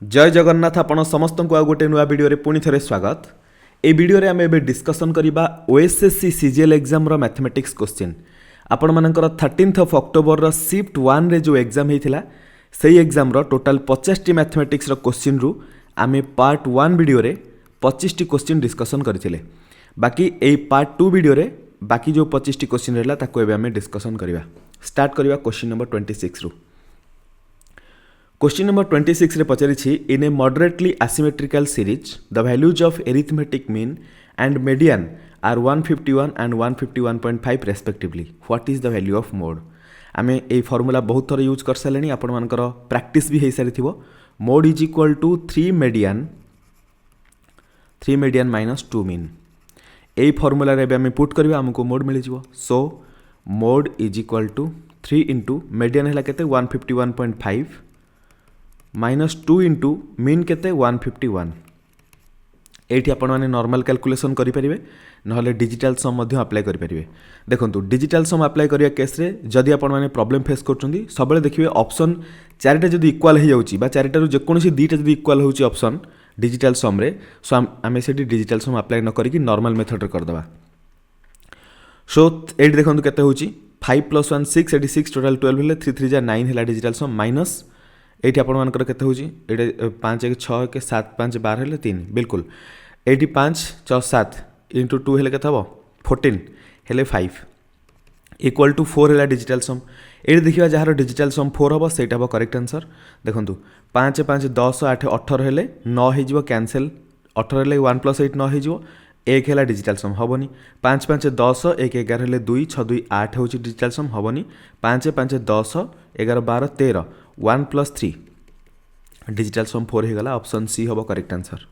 जय जगन्नाथ आपण समस्त को आ गोटे नुआ वीडियो रे पुणी थे स्वागत। ए वीडियो रे आम ए डिस्कसन करबा ओएसएससी सीजीएल एग्जाम रो मैथमेटिक्स क्वेश्चन आपण मानकर 13 अक्टोबर रो शिफ्ट 1 रे जो एग्जाम हेतिला सेही एग्जाम रो टोटल 50 टी मैथमेटिक्स रो क्वेश्चन रु आम पार्ट 1 वीडियो रे 25 टी क्वेश्चन डिस्कसन करथिले। बाकी ए पार्ट 2 वीडियो रे बाकी जो 25 टी क्वेश्चन रहला ताको एबे आम डिस्कसन करबा। स्टार्ट करबा क्वेश्चन नंबर 26 रु। क्वेश्चन नंबर 26 रे पचारिछि in a moderately asymmetrical series the values of arithmetic mean and median are 151 and 151.5 respectively what is the value of mode. आमे ए फॉर्मूला बहुत थोर यूज कर सालेनी आपण मानकर प्रैक्टिस भी हे सारी थिबो। Mode is equal to 3 median minus 2 mean. ए फॉर्मूला रे आमे पुट करबा हमको मोड मिल जिवो। So mode is equal to 3 into median हैला केते 151.5 माइनस 2 इंटू मीन केते 151। एठी आपण माने नॉर्मल कैलकुलेशन करि परिबे नहले डिजिटल सम मध्ये अप्लाई करि परिबे। देखंतु डिजिटल सम अप्लाई करिया केस रे जदि आपण माने प्रॉब्लम फेस करचुंदी सबले देखिबे ऑप्शन चारिटा जदि इक्वल हे जाउची बा चारिटा रु जे कोनोसी दीटा जदि इक्वल होउची ऑप्शन डिजिटल सम रे सो आमे सेठी डिजिटल सम अप्लाई न करिकि नॉर्मल मेथड रे कर दबा। सो एठी देखंतु केते होउची 5 + 1 6 एठी 6 टोटल 12 हेले 3 3 जा 9 हेला डिजिटल सम माइनस एठी आपण मानकर केते होउची एटे 5 1 6 के 7 5 12 हेले 3 बिल्कुल एठी 5 6 7 इंटू 2 हेले केते हबो 14 हेले 5 इक्वल टू 4 हेला डिजिटल सम। एठी देखिबा जहार डिजिटल सम 4 हबो सेटा हबो करेक्ट आंसर। देखंतु 5 5 10 8 18 हेले 9 हे जिवो कैंसिल 18 हेले 1 + 8 9 हे जिवो 1 हेला डिजिटल सम हबोनी। 5 5 10 1 11 हेले 2 6 2 8 होउची डिजिटल सम हबोनी। 5 5 10 11 12 13 1 + 3 डिजिटल सम 4 हे गला ऑप्शन सी हबो करेक्ट आंसर।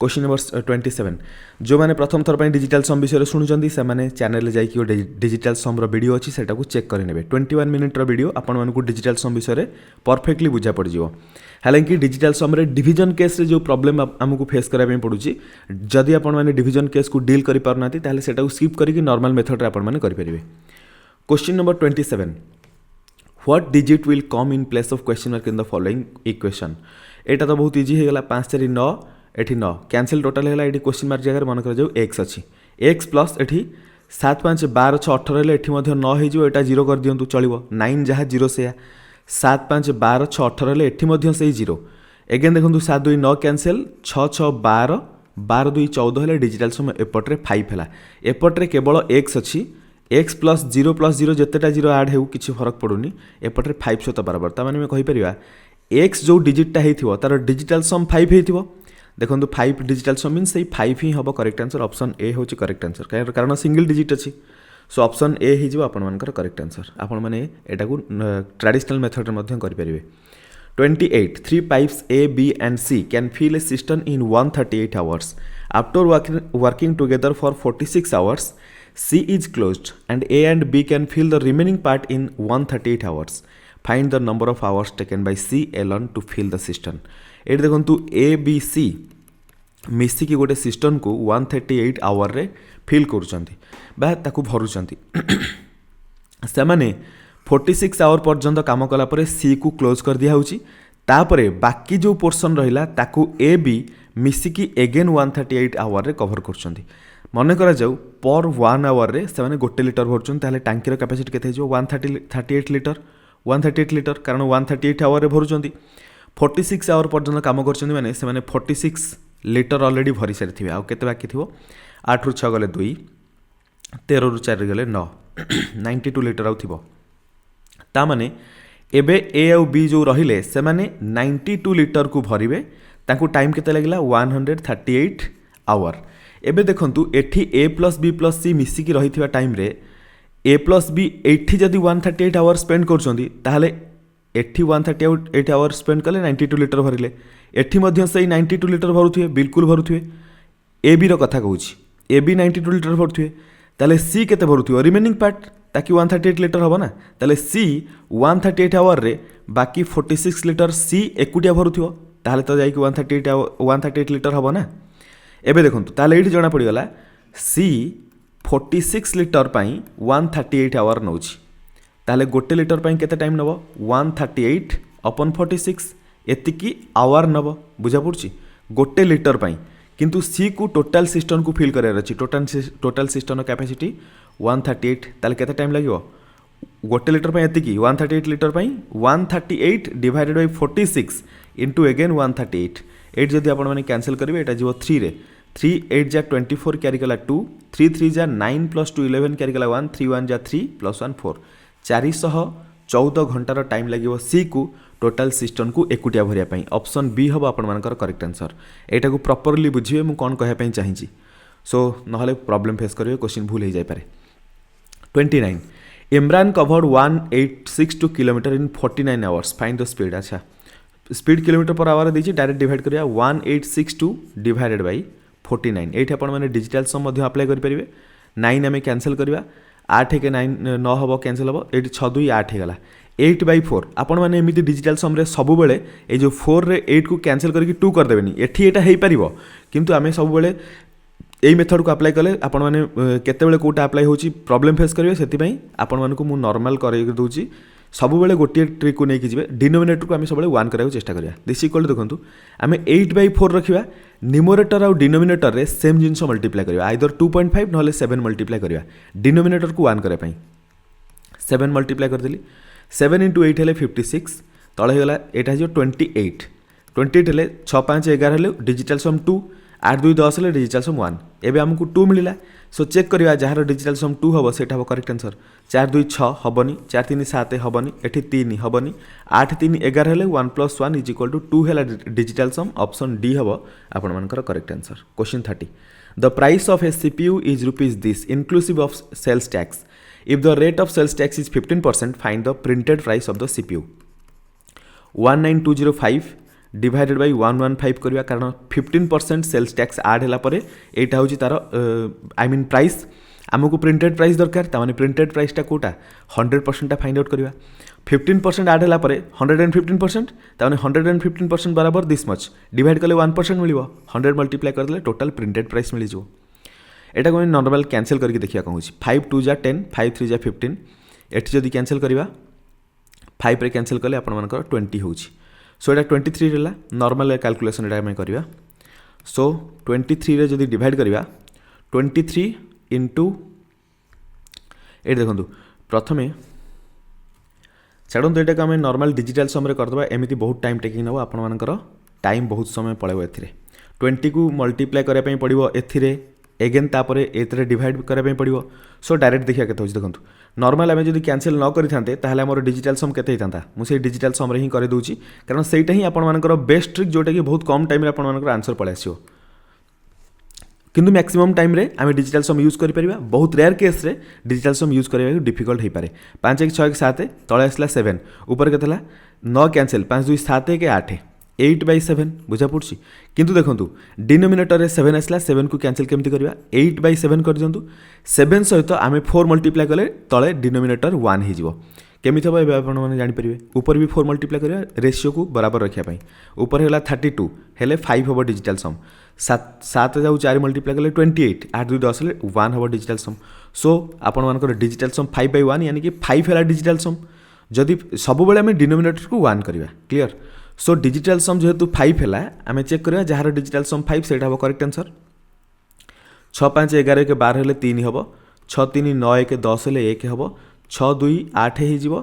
क्वेश्चन नंबर 27 जो माने प्रथम थर पय डिजिटल सम विषय सुनुचंदी से माने चैनल ले जाई कि डिजिटल सम रो वीडियो अछि सेटा को चेक करि नेबे। 21 मिनिट रो वीडियो आपण मानकु डिजिटल सम विषय परफेक्टली बुझा पड़ जिवो। हालांकि डिजिटल सम रे डिवीजन केस रे जो प्रॉब्लम हमकु फेस करा पे पडुची जदि आपण माने डिवीजन केस को डील करि पारनाती ताले सेटा को स्किप करिकि नॉर्मल मेथड रे आपण माने करि परिबे। Question number 27 what digit will come in place of question mark in the following equation. एटा तो बहुत इजी हे गला 5 4 9 एठी 9 कैंसिल टोटल हेला एठी क्वेश्चन मार्क जगह मन कर जो x अछि x प्लस एठी 7 5 12 6 18 हेले एठी मध्ये 9 हे जो एटा 0 कर दियंतु चलिबो 9 जहा 0 से 7 5 12 6 18 हेले एठी मध्ये से 0 अगेन देखंतु 7 2 9 कैंसिल 6 6 12 12 2 14 हेले डिजिटल सम एपटरे 5 हेला एपटरे केवल x अछि x प्लस 0 जेतेटा 0 ऐड हेउ किछि फरक पडुनी एपटरे 5 सहित बराबर ता माने मैं कहि परिबा x जो डिजिटटा हेथिवो तार डिजिटल सम 5 हेथिवो। देखंतु 5 डिजिटल सम मीन से 5 ही हबो करेक्ट आंसर ऑप्शन ए होची करेक्ट आंसर कारण सिंगल डिजिट अछि। सो ऑप्शन ए ही जिवो आपण मानकर करेक्ट आंसर। आपण माने एटा को ट्रेडिशनल मेथड रे मध्यम करि परिबे। 28 3 pipes A B and C can fill a cistern in 138 hours after working together for 46 hours C is closed and A and B can fill the remaining part in 138 hours find the number of hours taken by C alone to fill the cistern। एठी देखंतु A B C मिसी की गोटे system को 138 our रे fill करूचंती बा ताकू भरूचंती से माने 46 आवर पर्यंत काम कला परे सी को क्लोज कर दिया होची तापरे बाकी जो पोर्शन रहिला ताकू ए बी मिसी की अगेन 138 आवर रे कवर करूचंती। मन करा जाऊ पर 1 आवर रे से माने गोटे लिटर भरूचंती ताले टांकी रो कैपेसिटी केते जो 138 लिटर कारण 138 आवर रे भरूचंती 46 आवर पर्यंत काम करचंती माने से माने 46 लिटर ऑलरेडी भरी सारी थिबे आ केते बाकी थिबो 8 रु 6 गले 2 13 रु 4 गले 9 92 लिटर आउ थिबो ता माने एबे ए आउ बी जो रहिले से माने 92 लिटर को भरिबे ताकू टाइम केते लागला 138 आवर। एबे देखंतु एठी a + b + c मिसी की रहिथिबा टाइम रे a + b एठी जदी 138 आवर स्पेंड करचंदी ताहाले एठी 138 आवर स्पेंड कले 92 लिटर भरिले एठी मध्य से 92 लिटर भरुथिए बिल्कुल भरुथिए ए बी रो कथा कहूची ए बी 92 लिटर भरुथिए ताले सी केते भरुथियो रिमेनिंग पार्ट ताकि 138 लिटर हबो ना ताले सी 138 आवर रे बाकी 46 लिटर सी एकुटिया भरुथियो ताले तो जाई कि 138 लिटर हबो ना। एबे देखंतु ताले एठी जणा पड़ी गला सी 46 लिटर पई 138 आवर नउची ताले गोटे लिटर पई केते टाइम नबो 138 अपॉन 46 एतिकी आवर नब बुझा पड़ी गोटे लिटर पाई किंतु सी को टोटाल सिस्टम को फिल करार अच्छी टोटाल सिस्टम कैपेसिटी 138 ताले केते टाइम लगे गोटे लिटर पाई एतिकी 138 लिटर पाई 138 डिवाइडेड बाय 46 इंटू अगेन 138 8 जदि आपण माने कैंसिल करेंगे एटा जीव 3 रे 3 8 जा 24 क्यारी कला 2 3 3 जा 9 प्लस 2 11 क्यारी कला 1 3 1 जा 3 प्लस 1 4 414 घंटार टाइम लगे सी को टोटाल सिस्टम को एकुटिया भरिया ऑप्शन बी हम आपण करेक्ट आंसर एटा को प्रॉपर्ली बुझिए मु कौन कहया चाहिए सो नहले प्रॉब्लम फेस करेंगे क्वेश्चन भूल हो जाए 29 Imran covered 1862 kilometre in 49 hours find the speed अच्छा स्पीड किलोमीटर पर आवर देछि डायरेक्ट डिवाइड करिया 1862 डिवाइडेड बाय 49 एठी आपण माने डिजिटल सम मध्ये अप्लाई करि परिबे 9 हमें कैंसिल करिया 8 के 9 9 हबो कैंसिल हबो एठी 6 2 8 हेगला 8/4 आपण माने एमिति डिजिटल सम रे सब बेले ए जो 4 रे 8 को कैंसिल करके 2 कर देबेनी एठी एटा हेई परिबो किंतु आमे सब बेले यही मेथड को अप्लाई कले आपण माने केतेबेले कोटा अप्लाई होची प्रॉब्लम फेस करिवे सेति पई आपण मानको मु नॉर्मल करै दोची सब बेले गोटे ट्रिक को लेकिन जी डिनोमिनेटर को आम सब वन कराया चेष्टा करिया दिस इक्वल देखो आम 8/4 रखा न्यूमरेटर आउ डिनोमिनेटर रे सेम जिनस मल्टीप्लाई करिया आइदर 2.5 नहले 7 मल्टीप्लाई करिया डिनोमिनेटर को वन करने 7 मल्टीप्लाई करदेली 7 इंटू 8 हेले 56 तले होगा यहाँ 28 28 हेले 6 5 11 हेले डिजिटल सम 2 8 2 10 हेले डिजिटल सम 1 एबे हमको 2 मिला सो चेक करिया जहाँ डिजिटल सम 2 हम सेटा हम करेक्ट आंसर 4 2 6 हबनी 4 3 7 हबनी एठी 3 हबनी 8 3 11 हेले 1 + 1 इज इक्वल टू 2 हेला डिजिटल सम ऑप्शन डी हम आपण मानकर correct answer question 30 the price of a CPU is rupees this inclusive of sales tax if the rate of sales tax is 15% find the printed price of the CPU 19205 divided by 115 करिया कारण 15% sales tax add हैला परे एटा होची तार I mean price आमको printed price दरकार तामाने printed price टा कोटा 100% टा फाइंड आउट करिया 15% ऐड हैला परे 115% तामाने 115% बराबर दिस मच डिवाइड कले 1% मिलिबो 100 मल्टीप्लाई कर देले टोटल प्रिंटेड प्राइस मिली जो एटा को नॉर्मल कैंसिल करके देखिया कहूची 5 2 जा 10 5 3 जा 15 एठी जदी कैंसिल करिवा 5 रे कैंसिल कले आपण मानकर 20 होची सो एटा 23 रहा नॉर्मल कैलकुलेशन एटा में करिया सो 23 रे जदी डिवाइड करिया 23 इंटू ये देखो प्रथमे छाड़ू तो यहाँ आम नॉर्मल डिजिटल सम करदे एमती बहुत टाइम टेकिंग नब आपर टाइम बहुत समय पड़े ए 20 को मल्टीप्लाई करने पड़ो ए एगेन तापर ए डिवाइड करने पड़ो सो डायरेक्ट देखिए के देखो नॉर्मल आम जब कैंसिल न करते ताहले आमर डिजिटल सम केते होता मुझे डिजिटल सम रे ही कर दूची कारण सहीटा ही आपर बेस्ट ट्रिक जोटा कि बहुत कम टाइम आपर आंसर पड़े आसो किंतु मैक्सिमम टाइम रे आम डिजिटल सम यूज कर परिबा बहुत रेयर केस रे डिजिटल सम यूज करबा डिफिकल्ट हो पारे 5 1 6 1 7 तले आसला 7 ऊपर केतला 9 कैंसिल 5 2 7 1 8 8/7 बुझा पड़ी किंतु देखो डिनोमिनेटर रे 7 आसला 7 को कैंसिल केमती करबा 8/7 कर दियंतु 7 सहित आम 4 मल्टीप्लाई कले तले डिनोमिनेटर 1 हो जिवो केमिति हम आपण मैंने जानीपर ऊपर भी 4 मल्टीप्लाई करिया रेशियो को बराबर रखापी ऊपर है 32 हेले 5 हम डिजिटल सम 7 जाऊ 4 मल्टीप्लाई कले 28 8 2 10 1 हम डिजिटल सम सो आपण मानकर डिजिटल सम 5/1 यानी कि 5 है डिजिटल सम जदि सब बेले आम डिनोमिनेटर को 1 करवा क्लियर सो डिजिटल सम जेहेतु 5 है आम चेक करवा जार डिजिटल सम 5 से हम करेक्ट आंसर 6 5 11 के 12 हेले 3 हम 6 3 9 1 10 हेले 1 हम 6 2 8 हो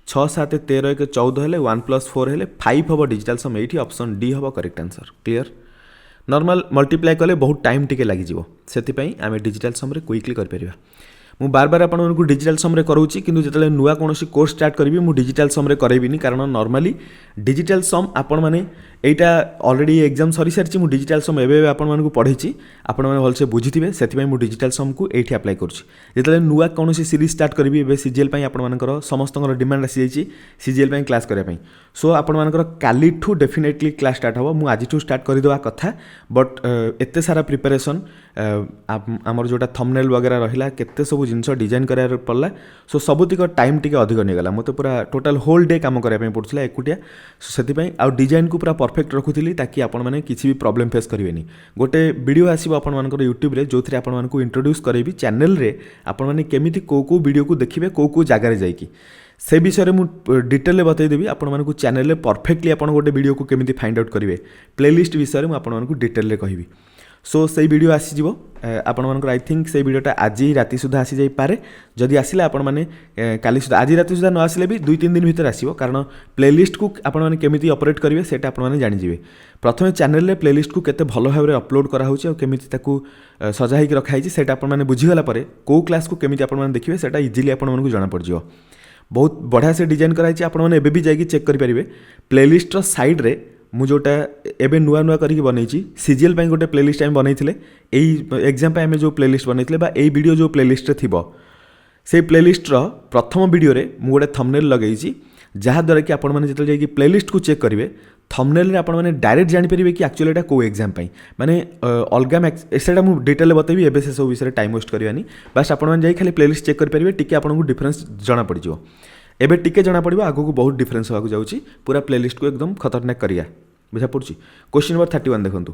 6 7 13 1 14 हेले 1 + 4 हेले 5 हम डिजिटल सम ये ऑप्शन डी हम correct answer clear normal multiply कले बहुत टाइम टिके लगी से आम डिजिटल सम क्विकली कर मु बार बार आपको डिजिटल सम करूँगी किंतु जिते नुआ कौन कोर्स स्टार्ट करी मु डिजिटल सम करेबिनी कारण नॉर्मली डिजिटल सम आपण मैंने यहाँ ऑलरेडी एग्जाम सरी सारी मुझे डिजिटल सम एवं आपको पढ़ी आपण मैंने भलसे बुझी से मुझे डिजिटल सम को ये अप्लाई करुँचे नुआ कौन सीरीज स्टार्ट करी सीजीएल आपर समस्त डिमांड आसी जाइए सीजीएल क्लास करने सो आपर काली डेफिनेटली क्लास स्टार्ट हम मुझे आज स्टार्ट करदे कथा बट एत सारा प्रिपेरेसन आमर जोटा थंबनेल वगैरह रहा केते सब जिनस डिजाइन करार पड़ला सो सबुतिक टाइम टी अधिक नहीं गला मत पूरा टोटाल होल डे काम करने पड़ता एकुटिया से डिजाइन को पूरा परफेक्ट रखुली ताकि आपण मैंने किसी भी प्रॉब्लम फेस करेंगे। गोटे वीडियो आसो आपर यूट्यूब रे जो आपण मानक इंट्रोड्यूस करेबी चैनल रे आपण मैंने केमिति को वीडियो को देखिए को जगार जाइए से विषय में डिटेल बतईदेवी आपण मानक चैनल रे परफेक्टली आपण गोटे वीडियो को केमिति फाइंड आउट करेंगे प्लेलिस्ट विषय में आपण मानक डिटेल कहबी। सो से वीडियो आसीज आपण मानक आई थिंक से वीडियोटा आज ही राति सुधा आसी जाई पारे जदि आसिला आपण माने काली सुधा आज राति सुधा न आसिले भी 2-3 दिन भीतर आसीबो कारण प्लेलिस्ट को आपण माने केमिति ऑपरेट करिवे सेटा आपण माने जानि जिवे। प्रथमे चैनल रे प्लेलिस्ट को केते भलो भाबरे अपलोड करा होछि और केमिति ताकू सजा हिक रखा हिछि सेटा आपण माने बुझी गला परे को क्लास को केमिति आपण माने देखिवे सेटा इजीली आपण मानकु जाना पड़ जिवो। बहुत बढ़िया से डिजाइन कराई आपण माने एबे भी जाई चेक करि परिबे प्लेलिस्ट रो साइड रे मु जोटा एबे नुआ नुआ करके बनईची सीजीएल ପାଇଁ गोटे प्लेलिस्ट आम बनईथिले एई एग्जाम पे आम जो प्लेलिस्ट बनईथिले बा एई वीडियो जो प्लेलिस्ट रे थिबो से प्लेलिस्ट रो प्रथम वीडियो रे मु गोटे थंबनेल लगेईची जहा द्वारा कि आपण माने जेतल जाई कि प्लेलिस्ट को चेक करिवे थंबनेल रे आपण माने डायरेक्ट जानि परिबे कि एक्चुअली एटा को एग्जाम पई माने अलगा एसेटा मु डिटेल बतेबी एबे से सब विषय टाइम वेस्ट करबानी बस आपण माने जाई खाली प्लेलिस्ट चेक कर परिबे टिके आपनको डिफरेंस जाना पड़ जिवो। एबे टिके जाना पड़िबो आगो को बहुत डिफरेंस होगा जाउची पूरा प्लेलिस्ट को एकदम खतरनाक करिया बुझा पड़ुची। क्वेश्चन नंबर 31 देखंतु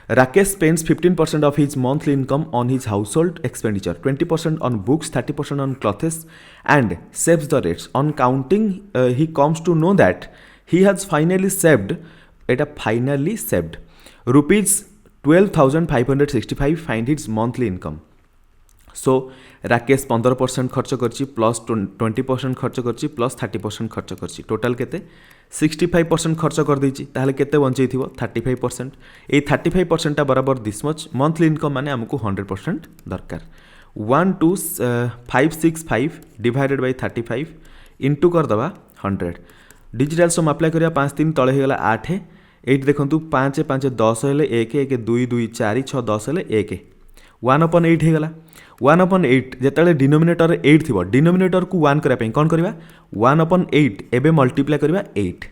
Rakesh spends 15% of his monthly income on his household expenditure, 20% on books, 30% on clothes and saves the rest. On counting he comes to know that he has finally saved rupees 12,565 find his monthly income. सो राकेश 15% खर्च करछि plus 20% खर्च करछि plus 30% खर्च करछि total केते 65% खर्च कर देछि ताहले केते बंचै थिबो 35%। ए 35% ता बराबर दिस मच मंथली इनकम माने हमकु 100% दरकार 12565 डिवाइडेड बाय 35 इनटू कर दबा 100 डिजिटल सम अप्लाई करिया 5 3 तळे हे गेला 8 8 देखंतु 5 5 10 हेले 1 1 2 2 4 6 10 हेले 1 1/8 हे गेला 1/8 जेतले डिनोमिनेटर 8 थिबो डिनोमिनेटर को 1 करा पई कोन करबा 1/8 एबे मल्टीप्लाई करबा 8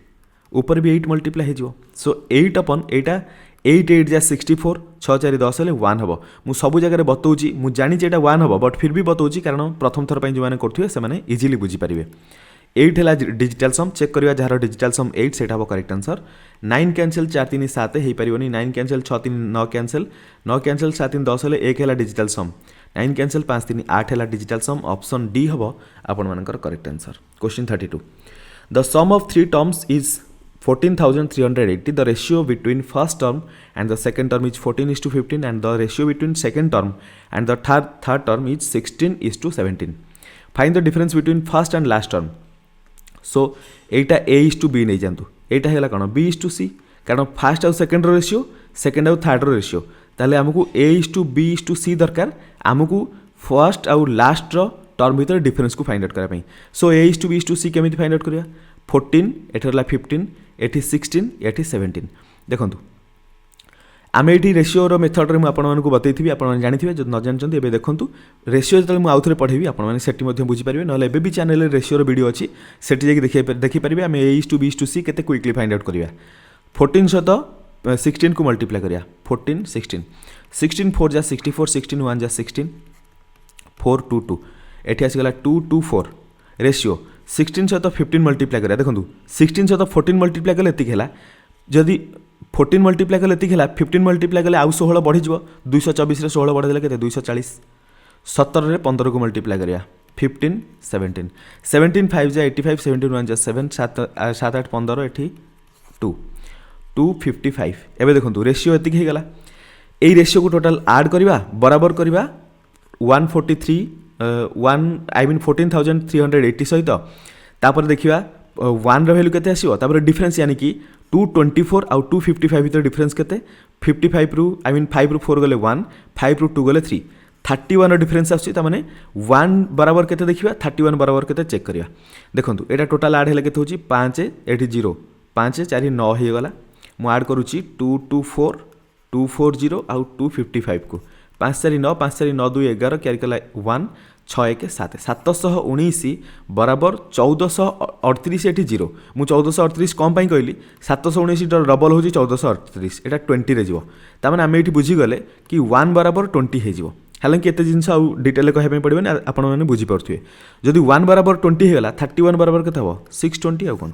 ऊपर भी 8 मल्टीप्लाई हे जिवो। सो 8/8 8 8 जा 64 6 4 10 ले 1 हबो मु सब जगह रे बतौची मु जानि जे एटा 1 हबो बट फिर भी बतौची कारण प्रथम थर पई जे माने करथुए से माने इजीली बुझी परिबे। 8 है डिजिटल सम चेक करिया जहार डिजिटल सम 8 सेटा हबो करेक्ट आंसर। 9 कैंसिल 4 3 7 हे परिबोनी 9 कैंसिल 6 3 9 कैंसिल 7 3 10 ले 1 है डिजिटल सम 9 कैंसिल 5 3 8 है डिजिटल सम ऑप्शन डी हबो आपण मानकर correct answer. Question 32 the sum of 3 terms is 14,380 the ratio between first term and the second term is 14:15 and the ratio between second term and the third term is 16:17 find the difference between first and last term। So Etah A:B नहीं जानतु एटा हैला कोन B:C कारण first आउ second row ratio second आउ third row ratio ताले हमकु A:B:C दरकार हमकु first आउ last row term भीतर difference को फाइंड आउट करा पई। सो A:B:C केमिति फाइंड आउट करिया 14 एठरला 15 एठी 16 एठी 17 देखंतु आम ये रेशियो मेथड रे आपको बतई आप जानी जो न जानते ए देखूँ रेशियो जो मुझे आउ थे पढ़ेबी आपड़ी बुझीपारे ना ए भी चैनल रेशियो वीडियो अच्छी से देखिपारे आम A:B:C के क्विकली फाइंड आउट करा 14 सहित 16 को मल्टीप्लाई करिया 14 16 16 4 जा 64 16 1 जा 16 4 2 2 एठी आसीगला 2 2 4 रेशियो 16 सहित 15 मल्टीप्लाई करिया देखो 16 सहित 14 मल्टीप्लाई कले एतिक है जदि 14 मल्टीप्लाई कले एतिक है 15 मल्टीप्लाई कले आउ 16 बढ़ी 224 रे 16 बढ़े के 240 17 रे 15 को मल्टीप्लाई करिया 15 17 17 5 जा 85 17 1 जा 7 7 8 15 एठी 2 255 एबे देखंतु रेशियो एतिक हे गला एई रेशियो को टोटल ऐड करिवा बराबर करिवा 143 14,380 सहित तापर देखिवा 1 रो वैल्यू केते आसीबो तापर डिफरेंस यानी कि 224 आउ 255 भीतर डिफरेंस केते 55 रु 5 रु 4 गले 1 5 रु 2 गले 3 31 रो डिफरेंस आसी त माने 1 बराबर केते देखिवा 31 बराबर केते चेक करिया देखंतु एटा टोटल ऐड हेले केते होची 5 एठी 0 5 4 9 हे गला मु ऐड करूची 224 240 आउ 255 को 5 4 9 5 4 9 2 11 क्यारी कला 1 6 1 7 719 बराबर 1438 एठी 0 मु 1438 कम पाई कहली 719 डबल होची 1438 एटा 20 रे जीवो त माने हम एठी बुझी गले कि 1 बराबर 20 हे जीवो हालांकि एते जिंस आउ डिटेल कहै पई पड़बे न आपण माने बुझी परथुए जदि 1 बराबर 20 हे गला 31 बराबर केते हो 620 आउ कोन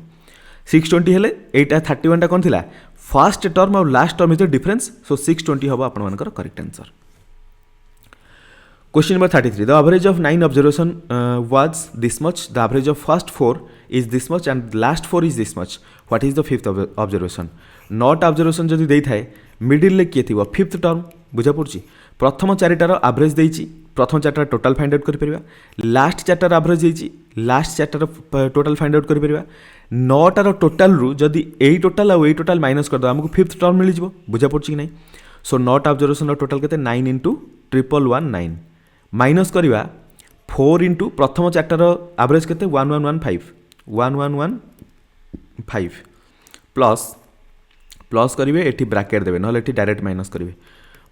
620 हेले एटा 31 टा कोन थिला फर्स्ट टर्म और last term is the difference so 620 हबो आपण मानकर correct answer. Question number 33. The average of 9 observation was this much. The average of first 4 is this much and last 4 is this much. What is the fifth observation? 9 observation जदि देई थाए middle ले किए थिबो fifth term बुझा पड़छि। प्रथम चारिटार average देइछि प्रथम चारिटार total find out करि परिबा। लास्ट चारिटार एवरेज देइछि लास्ट चारिटार टोटल फाइंड आउट करि परिबा। 9टार टोटल रु जदि एई टोटल आ एई टोटल माइनस कर दो हमको फिफ्थ टर्म मिलि जिवो बुझा पड़छि कि नै। सो 9 ऑब्जर्वेशन टोटल केते 9 * 1119 माइनस करवा 4 इंटू प्रथम चार्टार एवरेज के 1115 प्लस प्लस करेंगे ये ब्राकेट देवे ना डायरेक्ट माइनस करेंगे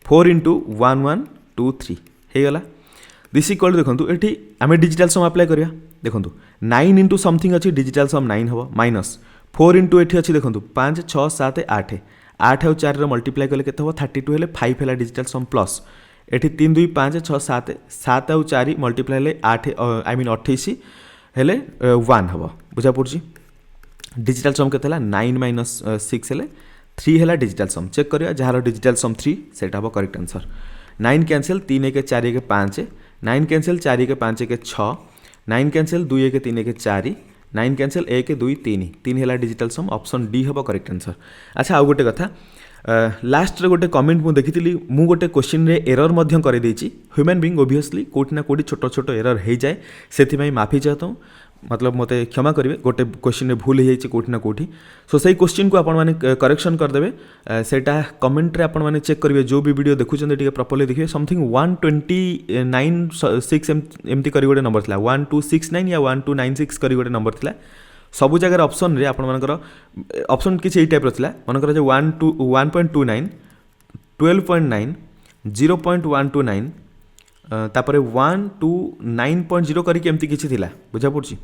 4 इंटू 1123 होगला दिस इक्वल देखो ये आम डिजिटल सम अप्लाई करिया देखो 9 इंटू समथिंग अच्छी डिजिटल सम 9 हम माइनस 4 इंटू ये अच्छी देखो 5 6 7 8 8 और 4 मल्टीप्लाई कले के 32 हेल्ले 5 है डिजिटल सम प्लस एठी 3 2 5 6 7 7 और 4 मल्टीप्लाई हेले 8 आई मीन 28 हेले 1 हम बुझा पड़ी डिजिटल सम के 9 माइनस 6 हेले 3 है डिजिटल सम चेक करिया जार डिजिटल सम 3 सेटा हम correct answer. 9 cancel 3 1 4 1 5 9 cancel 4 1 5 1 6 9 cancel 2 1 3 1 4 9 cancel 1 2 3 3 है डिजिटल सम ऑप्शन डी हम करेक्ट आंसर। अच्छा आउ गोटे कथा लास्ट गोटे कमेंट मुझे देखी मु गोटे क्वेश्चन रे एरर कर ह्यूमन बीइंग ओबियसली कोटी ना कोटी छोट छोट एरर हो जाए से माफी चाहता हूँ मतलब मत क्षमा करेंगे गोटे क्वेश्चन रे भूल हो कोटी ना कोटी सो से क्वेश्चन को आपण मैंने करेक्शन करदे सेटा कमेंट रे आपण मैंने चेक करेंगे जो भी वीडियो देखुं प्रॉपर्ली देखिए समथिंग 1296 एमती करी गोटे नंबर था 1269 या 1296 करी गोटे नंबर था सबु जगह ऑप्शन रे आपण मानकर ऑप्शन किसी यही टाइप रहा मनकर जो 1.29 12.9 0.129 तापर 129.0 करके एमती किसी थिला बुझा पड़ी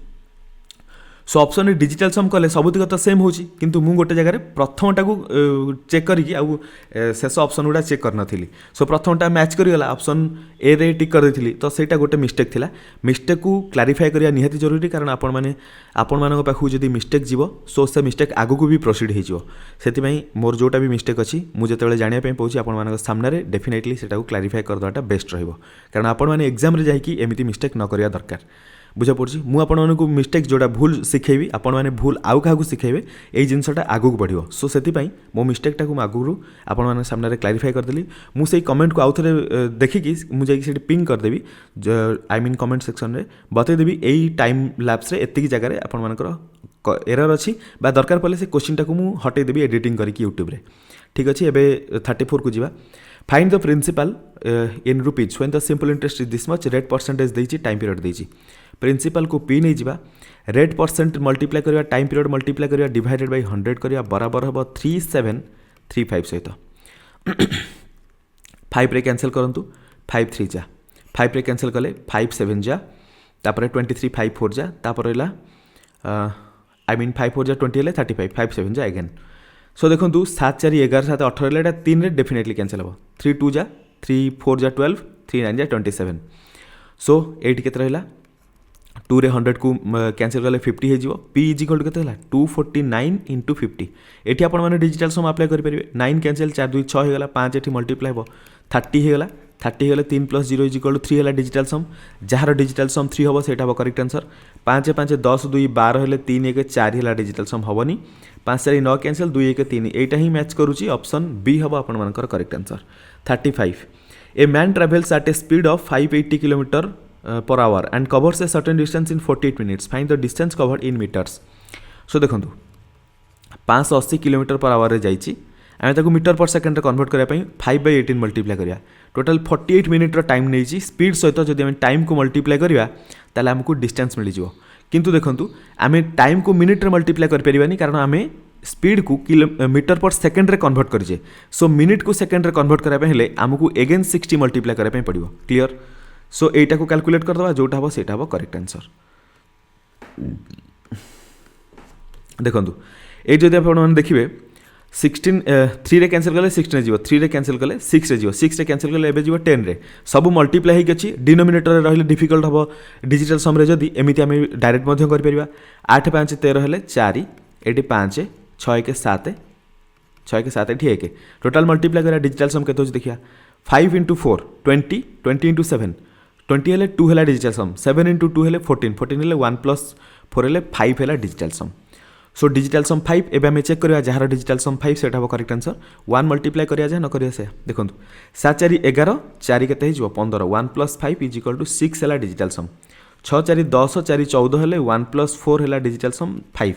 सो ऑप्शन डिजिटल सम कले सबुतिक तो सेम होची किंतु मु गोटे जगह प्रथमटा को चेक करिकी आउ शेष ऑप्शन गुड़ा चेक कर नथिली सो प्रथमटा मैच करिगला ऑप्शन ए रे टिक कर देथिली तो सेटा गोटे मिस्टेक थिला मिस्टेक को क्लारिफाई करिया निहाती जरूरी कारण आपण मानक पाखु जदी मिस्टेक जीवो सो से मिस्टेक आगु को भी प्रोसीड हे जिवो सेति पई मोर जोटा भी मिस्टेक अछि मु जेतेबेले जानिया पई पहुची आपण मानक सामने रे डेफिनेटली सेटा को क्लारिफाई कर दवाटा बेस्ट रहइबो कारण आपण माने एग्जाम रे जाई कि एमिति मिस्टेक न करिया दरकार बुझा पड़ी मु आपण मिस्टेक जोड़ा भूल शिखेबी आपण मैंने भूल आउ क्या शिखेबे ये जिनसटा आगू बढ़ो सो से मो मिस्टेकटा को आगु आपण मैंने सामने क्लारिफाई करदेली मुझे कमेंट को आउ थे देखिकी मुझे पिंग करदेवी आई मीन कमेंट सेक्शन में बतईदेवी यही टाइम लैप्स एति जगह आपण मानकर एरर अच्छी दरकार पड़े से क्वेश्चनटा को मुझे हटईदेवी एडिटिंग करके यूट्यूब रे ठीक अच्छे एबे 34 को जीवा find the principal in rupees when the simple interest is this much rate percentage देछि टाइम पीरियड देछि प्रिंसिपल को पी नहीं जावा रेट परसेंट मल्टीप्लाई करिया टाइम पीरियड मल्टीप्लाई करिया डिवाइडेड बाय 100 करिया बराबर हम 3735 सहित 5 रे कैंसिल करंतु 5 3 जा 5 रे कैंसिल कले 5 7 जा तापर 23 5 4 जा तापर रहा आई मीन 5 4 जा 20 हेले 35 5 7 जा अगेन सो देखो 7 4 11 7 18 हेले 3 रे डेफिनेटली कैंसिल हम 3 2 जा 3 4 जा 12 3 9 जा 27 सो 8 केते रहला 2 रे 100 को कैंसिल कले 50 हो पी इज इक्वल टू के 249 इंटू 50 ये आपण मैंने डिजिटल सम अप्लाई करेंगे 9 कैंसिल 4 2 6 होगा 5 ये मल्टीप्लाई हम 30 होगा 30 होगा 3 + 0 इज इक्वल टू 3 है डिजिटल सम जार डिजिटल सम 3 हम से करेक्ट आंसर 5 5 10 2 12 हेले 3 1 4 है डिजिटल सम हेनी 5 4 9 कैंसिल 2 1 3 यहीटा ही मैच करुच्ची ऑप्शन बी हम आपण मानकर correct answer. 35 a man travels at a speed of 580 kilometre per hour and covers a certain distance in 48 minutes find the distance covered in meters so देखो 580 kilometre per our जाइए आम ताको metre पर second convert करने 5/18 multiply करिया total 48 minute time नहीं speed सहित जब आम टाइम को मल्टीप्लाई करवा ताले हमको डिस्टेंस मिल जाव किंतु देखो आम टाइम को मिनिट रे मल्टीप्लाई कर परिबानी कारण आम स्पीड को मीटर पर सेकेंड रे कन्वर्ट करें सो मिनिट को सेकेंड रे कन्वर्ट करने आमको अगेन 60 मल्टीप्लाई करने पड़ो क्लीयर सो एटा को कैलकुलेट करदे जोटा हम सेटा हम करेक्ट आंसर। देखो ये जब आप देखिए 16 3 रे कैंसिल कले 16 जीव 3 रे कैंसिल कले 6 रे जीव 6 रे कैंसिल कले एबे जीव 10 रे सब मल्टीप्लाई होगी अच्छी डिनोमिनेटर रे रहिले डिफिकल्ट हम डिजिटल सम रे जदी एमिति आम डायरेक्ट मध्य कर परिबा 8 5 13 हेले 4 ये 5 6 के 7 6 के 7 ये 1 टोटाल मल्टीप्लाई करा डिजिटल सम केते होची देखिया 5 इंटू 4 20 20 इंटू 7 20 हेले 2 हेला डिजिटल सम 7 इंटू 2 हेले 14 14 हेले 1 प्लस 4 हेले 5 हेला डिजिटल सम सो डिजिटल सम 5 एबे हमें चेक करिया जहार डिजिटल सम 5 सेटा हो करेक्ट आंसर 1 मल्टीप्लाई करिया जा न करिया से देखंतु 7 4 11 4 केते हिजो 15 1 प्लस 5 इज इक्वल टू 6 हेला डिजिटल सम 6 4 10 4 14 हेले 1 प्लस 4 हेला डिजिटल सम 5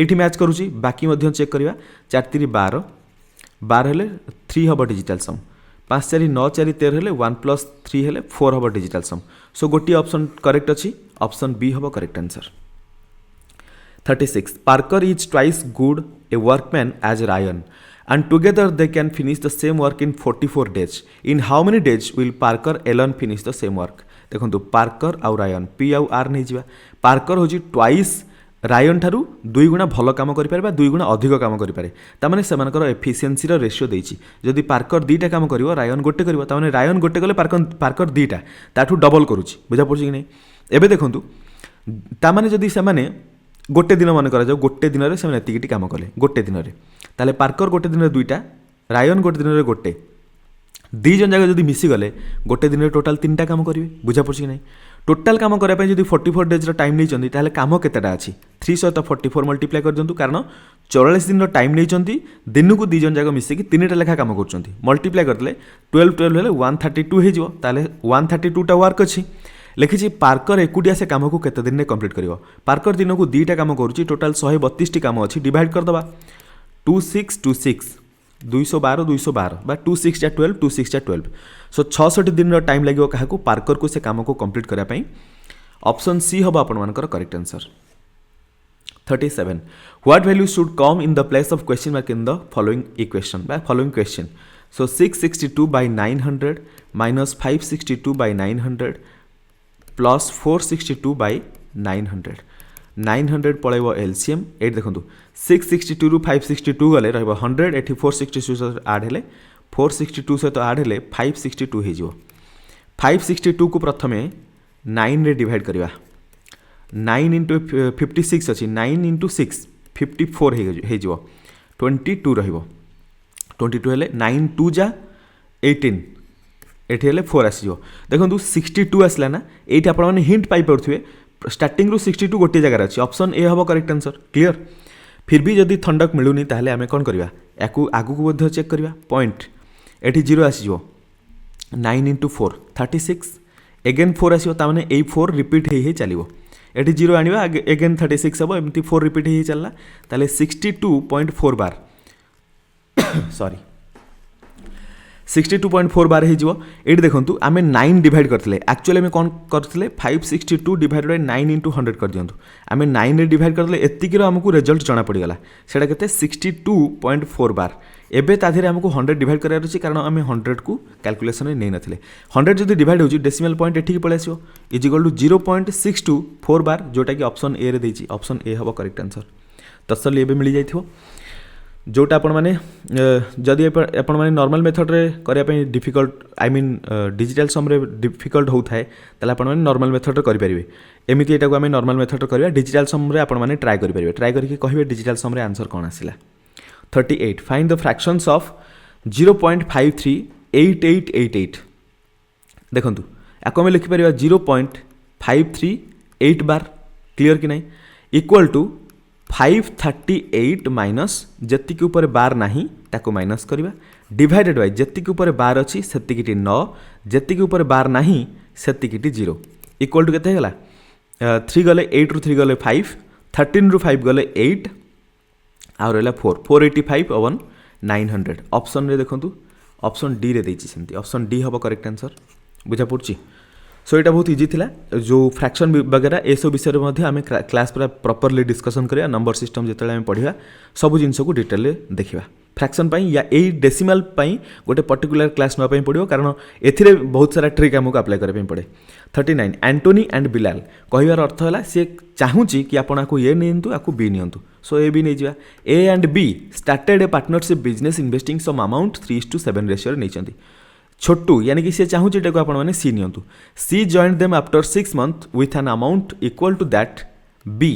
एठी मैच करूची बाकी मध्य चेक करिया 4 3 12 12 हेले 3 हबो डिजिटल सम 5 4 9 4 13 हेले 1 प्लस 3 हेले 4 हबो डिजिटल सम सो गोटी ऑप्शन करेक्ट अछि ऑप्शन बी हबो correct answer 36 Parker is twice good a workman as Ryan and together they can finish the same work in 44 days. In how many days will Parker alone finish the same work? देखो Parker आउ Ryan P आउ are नहीं जावा Parker होची twice Ryan ठारू 2 गुणा भल काम करि पारे बा 2 गुणा अधिक काम करि पारे ता माने सेमानकर एफिशिएंसी रो रेशियो देछि जदि पार्कर 2टा काम करिवो रायन गोटे करिवो ता माने रायन गोटे गले पार्कर 2टा ताठू डबल करूछि बुझा पड़छि कि नै एबे देखंतु ता माने जदि सेमाने गोटे दिन मन करा जाओ गोटे दिन रे सेमाने एतिकिटी काम कले गोटे दिन रे ताले पार्कर गोटे दिन रे 2टा रायन गोटे दिन रे गोटे 2 जन जागा जदि मिसी गले गोटे दिन रे टोटल 3टा काम करिवे बुझा पड़छि कि नै टोटाल काम करा पय जदि 44 डेज रो टाइम नै चंदी ताले काम केतेटा अछि 3 सहित 44 मल्टीप्लाई कर दियंतु कारण 44 दिन रो टाइम नै चंदी दिन को 2 जन जागा मिसे कि 3टा लेखा काम करचंती मल्टीप्लाई करले 12 12 हेले 132 हे जिवो ताले 132 टा वर्क अछि लिखिछि पार्कर एकुडिया से काम को केते दिन में कंप्लीट करिवो पार्कर दिन को 2टा काम करूछि टोटल 132 टी काम अछि डिवाइड कर दबा 2626 212 212 बा 26 या 12 26 या 12 सो 66 दिन रो टाइम लागिवो काहा को पार्कर को से काम को कंप्लीट करिया पई ऑप्शन सी हबो आपण मानकर correct answer 37 what value should come in the place of question mark in the following equation बा following question so 662 by 900 minus 562 by 900 plus 462 by 900 900 पळैबो एलसीएम एट देखंतु 662 रु 562 गले रहबो 100 एठी 462 से ऐड हेले 462 से तो ऐड हेले 562 हे जिवो 562 को प्रथमे 9 रे डिवाइड करिवा 9 into 56 अछि 9 into 6 54 हे जिवो 22 रहइबो 22 हेले 9 2 जा 18 एठी हेले 4 आसीजो देखंतु 62 आसला ना एठी आपण माने हिंट पाई पड़थुवे स्टार्टिंग रु 62 गोटे जगह अछि ऑप्शन ए हबो करेक्ट आंसर क्लियर फिर भी जदि ठंडक मिलुनी ताहले हमें कोन करबा याकू आगु को बद्ध चेक करबा पॉइंट एठी 0 आसीजो 9 into 4 36 अगेन 4 आसीयो ता माने ए 4 रिपीट हे चलिवो एठी 0 आनिबा अगेन 36 हबो एमती 4 रिपीट हे चलला ताले 62.4 बार सॉरी 62.4 बार हे जिवो एठी देखंतु आमे 9 डिवाइड करथिले एक्चुअली आमे कोन करथिले 562 डिवाइड बाय 9 into 100 कर दियंतु आमे 9 रे डिवाइड करथिले एतिकी रो हमकु रिजल्ट जणा पड़ी गला सेटा केते 62.4 बार एबे ताधेरे हमकु 100 डिवाइड करार अछि कारण आमे 100 को कैलकुलेशन रे नै नथिले 100 जदि डिवाइड होछि डेसिमल पॉइंट एठी पळे आसीओ इज इक्वल टू 0.624 बार जोटा कि ऑप्शन ए रे देछि ऑप्शन ए हबो करेक्ट आंसर तसली एबे मिली जाइथिबो जोटा आपण माने जदि आपण माने नॉर्मल मेथड रे करिया पय difficult I mean digital sum रे डिफिकल्ट होउ थाए तले आपण माने नॉर्मल मेथड रे करि परिबे एमिति एटा को हमें नॉर्मल मेथड रे करिया डिजिटल सम रे आपण माने ट्राई करि परिबे ट्राई करके कहिबे डिजिटल सम रे आंसर कोन आसिला 38 फाइंड द फ्रैक्शंस ऑफ 0.538888 देखंतु याको हमें लिखि परिबा 0.538 बार क्लियर कि नै इक्वल टू 538 माइनस जति के ऊपर बार नहीं ताको माइनस करिबा डिवाइडेड बाय जति के ऊपर बार अछि सेतिकिटी 9 जति के ऊपर बार नहीं सेतिकिटी 0 इक्वल टू केते हला 3 गले 8 रु 3 गले 5 13 रु 5 गले 8 आ रहला 4 485 अपन 900 ऑप्शन रे देखंतु ऑप्शन डी रे देछि सेंती ऑप्शन डी हबो करेक्ट आंसर बुझा पड़छि सो एटा बहुत इजी थिला जो फ्रैक्शन वगैरह ए सब विषय मध्ये आमे क्लास पूरा प्रॉपर्ली डिस्कशन करिया नंबर सिस्टम जेतले आमे पढिबा सब जिंस को डिटेल देखिबा फ्रैक्शन पई या ए डेसिमल पई गोटे पर्टिकुलर क्लास न पई पडियो कारण एथिरे बहुत सारा ट्रिक हमको अप्लाई करे पई पड़े 39 एंटोनी एंड बिलाल कहिवार अर्थ हला से चाहूची कि आपण को ए नियंतु आकु बी नियंतु सो ए बी नै जिवा A and B started a partnership business investing some amount 3:7 ratio रे नैचंती छोटू यानी कि से चाहूँ को आपण मैंने सी नियंतु C joined them after 6 months with an amount equal to that B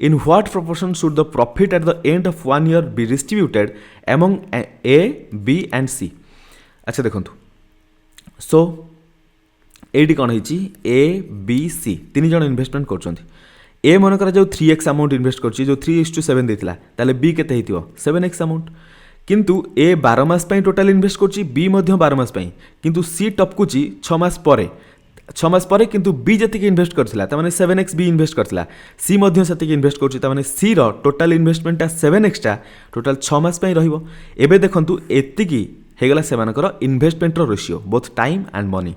in what proportion should the profit at the end of 1 year B distributed among A B and C. अच्छा देखो सो एटी कौन होती ए B सी तीन जन investment कर ए मन कर जो 3x अमाउंट इन्वेस्ट कर जो 3:7 देता ताले बी केते हेतिबो 7x अमाउंट किंतु ए 12 मास पई टोटल इन्वेस्ट कर बी 12 मास पई किंतु सी टपकुची 6 मास परे किंतु बी जतिक इन्वेस्ट करथिला त माने 7x बी इन्वेस्ट करथिला सी मध्य सतिक इन्वेस्ट करछि त माने सी रो टोटल इन्वेस्टमेंट 7x टा टोटल 6 मास पई रहिबो। एबे देखंतु एतिकी हेगला सेमानकर इन्वेस्टमेंट रो ratio both time and money.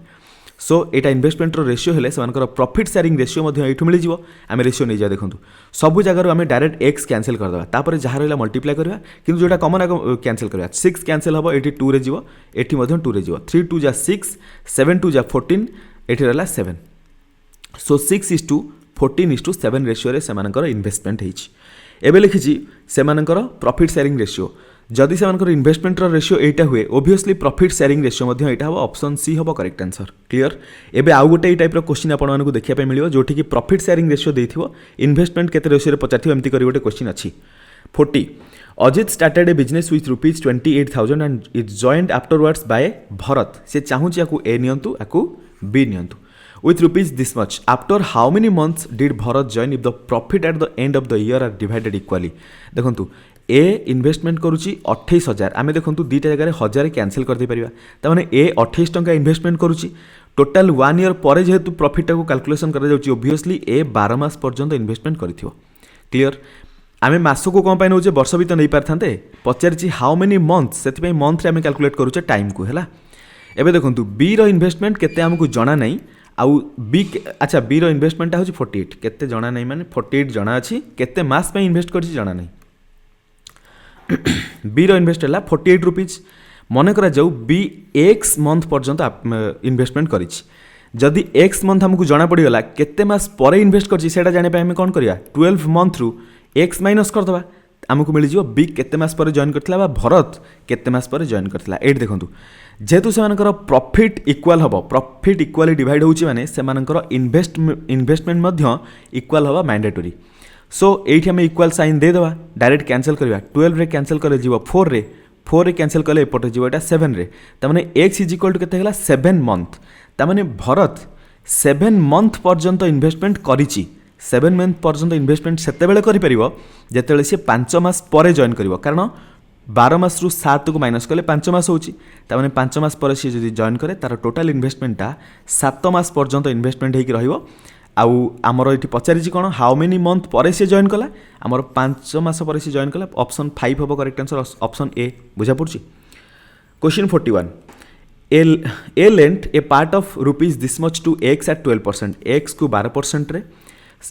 So एटा इन्वेस्टमेंट रेशियो हेले सेमानकर प्रॉफिट शेयरिंग रेशियो मध्य एठु मिल जिवो। आमे रेशियो नै जा देखंतु सब जगह आमे डायरेक्ट x कैंसिल कर देबा तापर जहा रहला मल्टीप्लाई करबा किंतु जोटा कॉमन आगे कैंसिल करबा 6 कैंसिल हबो एठी 2 रे जिवो एठी मध्य 2 रे जिवो 3 2 जा 6 7 2 जा 14 एठी रहला 7। सो 6:14:7 रेशियो रे सेमानकर इन्वेस्टमेंट हेछि। एबे लिखिछि सेमानकर प्रॉफिट शेयरिंग रेशियो जदि सेमानकर इन्वेस्टमेंट रेशियो एटा हुए ओब्वियसली प्रॉफिट शेयरिंग रेशियो मध्य एटा हबो ऑप्शन सी हबो करेक्ट आंसर। क्लियर। एबे आउ गोटे ए टाइप रो क्वेश्चन आपण मानकु देखिया पे मिलियो जोठी कि प्रॉफिट शेयरिंग रेशियो देथिबो इन्वेस्टमेंट केते रेशियो रे पचाथिबो एम्ति करी गोटे क्वेश्चन अछि 40 Ajit started a business with ₹28,000 and it joined afterwards by Bharat से चाहूची याकू ए नियंतु याकू बी नियंतु with rupees this much after how many months did Bharat join if the profit at the end of the year are divided equally। देखंतु ए investment करुची 28,000 आमे देखंतु दीटा जगह 1000 कैंसिल कर दे परिबा त माने ए 28 टंका इन्वेस्टमेंट करुची टोटल 1 year परे जेहेतु प्रॉफिट को कैलकुलेशन करा जाउची ओब्वियसली ए 12 मास पर्यंत इन्वेस्टमेंट करिथिबो। क्लियर। आमे मासो को कोन पाइ नउचे वर्ष भी तो नै पारथांते पचारची हाउ मेनी मंथ्स सेति पई मंथ रे आमे कैलकुलेट करूचे टाइम को हैला। एबे देखंतु बी रो इन्वेस्टमेंट केते हमकु जणा नै आउ बी अच्छा बी रो इन्वेस्टमेंट होची 48 केते जणा नै माने 48 जणा अछि केते मास पे इन्वेस्ट करछि जणा नै बी रो इन्वेस्ट हला 48 रुपीज मन करा जाऊ बी x मंथ पर्यंत इन्वेस्टमेंट करिछि जदि x मंथ हमकु जणा पड़ी गला केते मास परे इन्वेस्ट करछि सेटा जाने पे हम कोन करिया 12 मंथ रु x माइनस कर दबा हमकु मिल जिवो बी केते मास परे जॉइन करथिला बा भरत केते मास परे जॉइन करथिला। एट देखंतु जेहेतु सेमानकर प्रॉफिट इक्वल हबो प्रॉफिट इक्वली डिवाइड होउची माने सेमानकर इन्वेस्टमेंट मध्य इक्वल हबा मैंडेटरी। सो एठी हम इक्वल साइन दे देबा डायरेक्ट कैंसिल करबा 12 रे कैंसिल करे जीवो 4 रे कैंसिल कले एपटे जीवो एटा 7 रे त माने x इज इक्वल टू केते हला 7 मंथ त माने भरत 7 मंथ पर्यंत इन्वेस्टमेंट करिछि 7 मंथ पर्यंत इन्वेस्टमेंट सेते बेले करि परिबो जेतेले से 5 मास परे जॉइन करिवो कारण 12 मास रु 7 को माइनस कले 5 मास होची त माने 5 मास परे से जदि जॉइन करे तार टोटल इन्वेस्टमेंटटा 7 मास पर्यंत इन्वेस्टमेंट हेकि रहिबो। आउ आमर ये पचारि कौन हाउ मेनी मंथ पर से जॉइन कला आमर 5 मास पर से जॉइन कला ऑप्शन 5 हम करेक्ट आंसर ऑप्शन ए बुझा पड़ी। Question 41 A lent a part of rupees this much to X at 12% X को 12% रे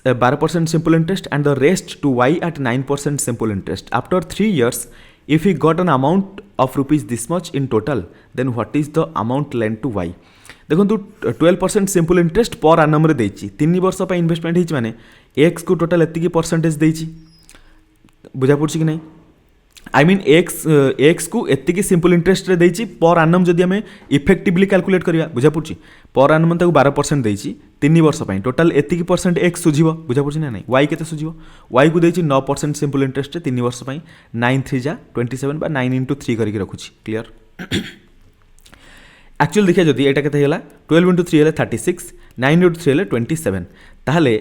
12% simple interest and the rest to Y at 9% simple interest after 3 years if he got an amount of rupees this much in total then what is the amount lent to y। देखो 12% simple interest पर आनम रे देछि 3 वर्ष पे investment हेछि माने x को total एतिकी percentage देछि बुझा पड़छि कि नै आई मीन x को एतिकी सिंपल इंटरेस्ट रे देछि पर आनम जदि हमें इफेक्टिवली कैलकुलेट करिया बुझा पड़छि पर आनम ताको 12% देछि 3 वर्ष पे टोटल एतिकी परसेंट x सुझिबो बुझा पड़छि ना नै y केते सुझिबो y को देछि 9% सिंपल इंटरेस्ट रे 3 वर्ष पे 9 3 जा 27 बा 9 into 3 करिक रखुछि। क्लियर। एक्चुअल देखिए जदि एटा केते हैला 12 into 3 हेले 36 9 into 3 हेले 27 ताहले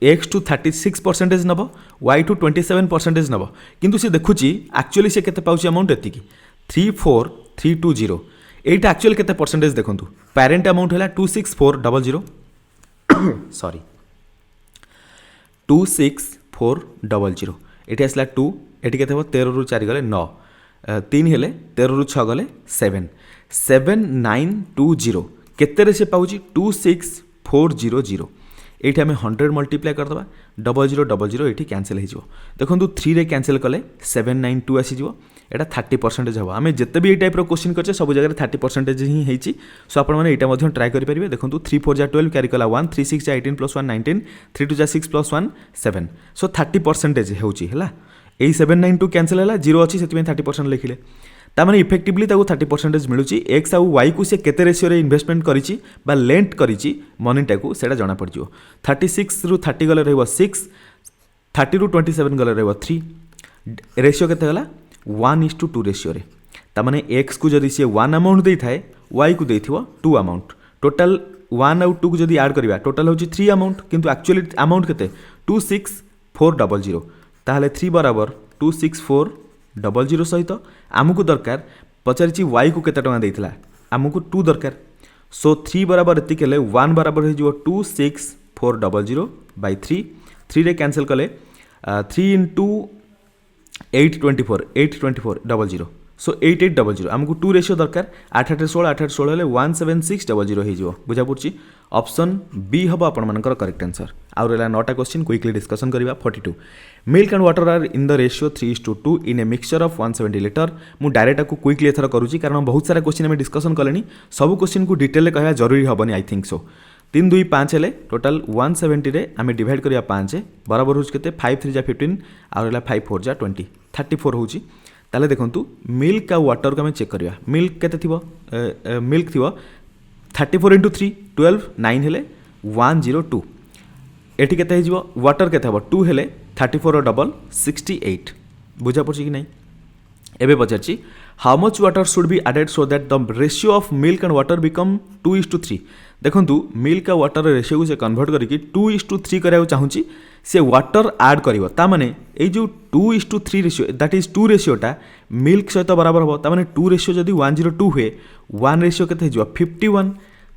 x टू 36% नबो y टू 27% नबो किंतु से देखुची एक्चुअली से केते पाउची अमाउंट एतिकी 34320 एटा एक्चुअल केते परसेंटेज देखंतु पेरेंट अमाउंट हैला 26400 सॉरी 26400 एटी आसला 2 एटी केते हो 13 रु 4 गले 9 3 हेले 13 रु 6 गले 7 7920 केते से पाउची 26400 एठी हमें 100 मल्टीप्लाई कर दबा 0000 एठी कैंसिल हे जिवो देखंतु 3 रे कैंसिल कले 792 आसी जिवो एटा 30% हबो हमें जत्ते भी ए टाइप रो क्वेश्चन करछे सब जगह 30% ही हेची। सो आपण माने एटा मध्य ट्राई करि परिबे देखंतु 3 4 जा 12 कैरी कला 1 3 6 जा 18 + 1 19 3 2 जा 6 + 1 7 सो 30% हेउची हला एई 792 कैंसिल हला 0 अछि सेति में 30% लिखिले तामाने इफेक्टिवली ताको 30% मिलुची एक्स आउ वाई को से केते रेशियो रे इन्वेस्टमेंट करिची बा लेंट करिची मनीटा को सेटा जणा पड़ जिवो 36 रु 30 गले रहइबो 6 30 ରୁ 27 गले रहिबो 3 रेशियो केते गला 1:2 रेशियो रे तामाने x को जदि से 1 अमाउंट देई थाए y को देथिबो 2 अमाउंट टोटल 1 आउ 2 को जदि ऐड करिबा टोटल होची 3 अमाउंट किंतु एक्चुअली अमाउंट केते 26400 ताहले 3 बराबर 26400 सहित आमको दरकार पचारिची y को केते टका देइथिला आमको 2 दरकार सो 3 बराबर एति केले 1 बराबर हो जिवो 26400 बाय 3 3 रे कैंसिल कले 3 into 824 सो 8800 आमको 2 रेशियो दरकार 8 8 16 8 8 16 ले 17600 हो जिवो बुझा पड़छि ऑप्शन बी हबो आपण मानकर करेक्ट आंसर आ रेला नोटा क्वेश्चन क्विकली डिस्कशन करिवा 42 milk and water are in the ratio 3:2 in a mixture of 170 litre मु डायरेक्ट को क्विकली एथर करूची कारण बहुत सारा क्वेश्चन हम डिस्कशन कलेनी सब क्वेश्चन को डिटेल ले कहया जरूरी हबनी आई थिंक सो 3 2 5 हेले टोटल 170 रे आमे डिवाइड करिया 5 बराबर होछ केते 5 3 जा 15 आ रेला 5 4 जा 20 34 होची ताले देखंतु मिल्क आ वाटर को आमे चेक करिया मिल्क केते थिबो मिल्क थिबो 34 into 3 12 9 हेले 102 एटी केते हे जिवो वाटर केते हबो 2 हेले 34 रो डबल 68 बुझा पड़छि कि नै एबे पचारछि how much water should be added so that the ratio of milk and water become 2:3 देखंतु मिल्क आ वाटर रेशियो को से कन्वर्ट करिकि 2:3 करिया चाहूछि से वाटर ऐड करिवो ता माने ए जो 2:3 रेशियो दैट इज 2 रेशियोटा मिल्क सहित बराबर हबो ता माने 2 रेशियो जदी 102 हुए 1 रेशियो केते हे जिवो 51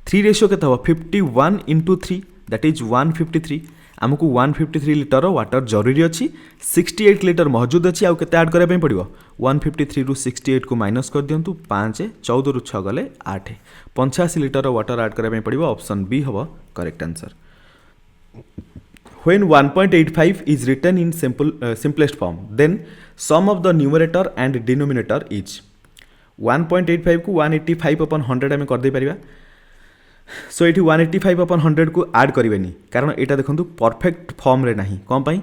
3 रेशियो केते हबो 51 into 3 दैट इज 153 आमको 153 लिटर वाटर जरूरी अच्छी 68 लिटर मौजूद अच्छी आउ केते ऐड करिया पई पड़िबो 153 रु 68 को माइनस कर दियंतु 5 14 रु 6 गले 8 85 लिटर वाटर ऐड करिया पई पड़िबो ऑप्शन बी हबो correct answer When 1.85 is written in simplest form, then sum of the numerator and denominator is 1.85 को 185 upon 100 आम कर दे परिबा सो ये 185 upon 100 को ऐड करेनि कारण यहाँ देखो परफेक्ट फॉर्म रे नहीं कौन पाई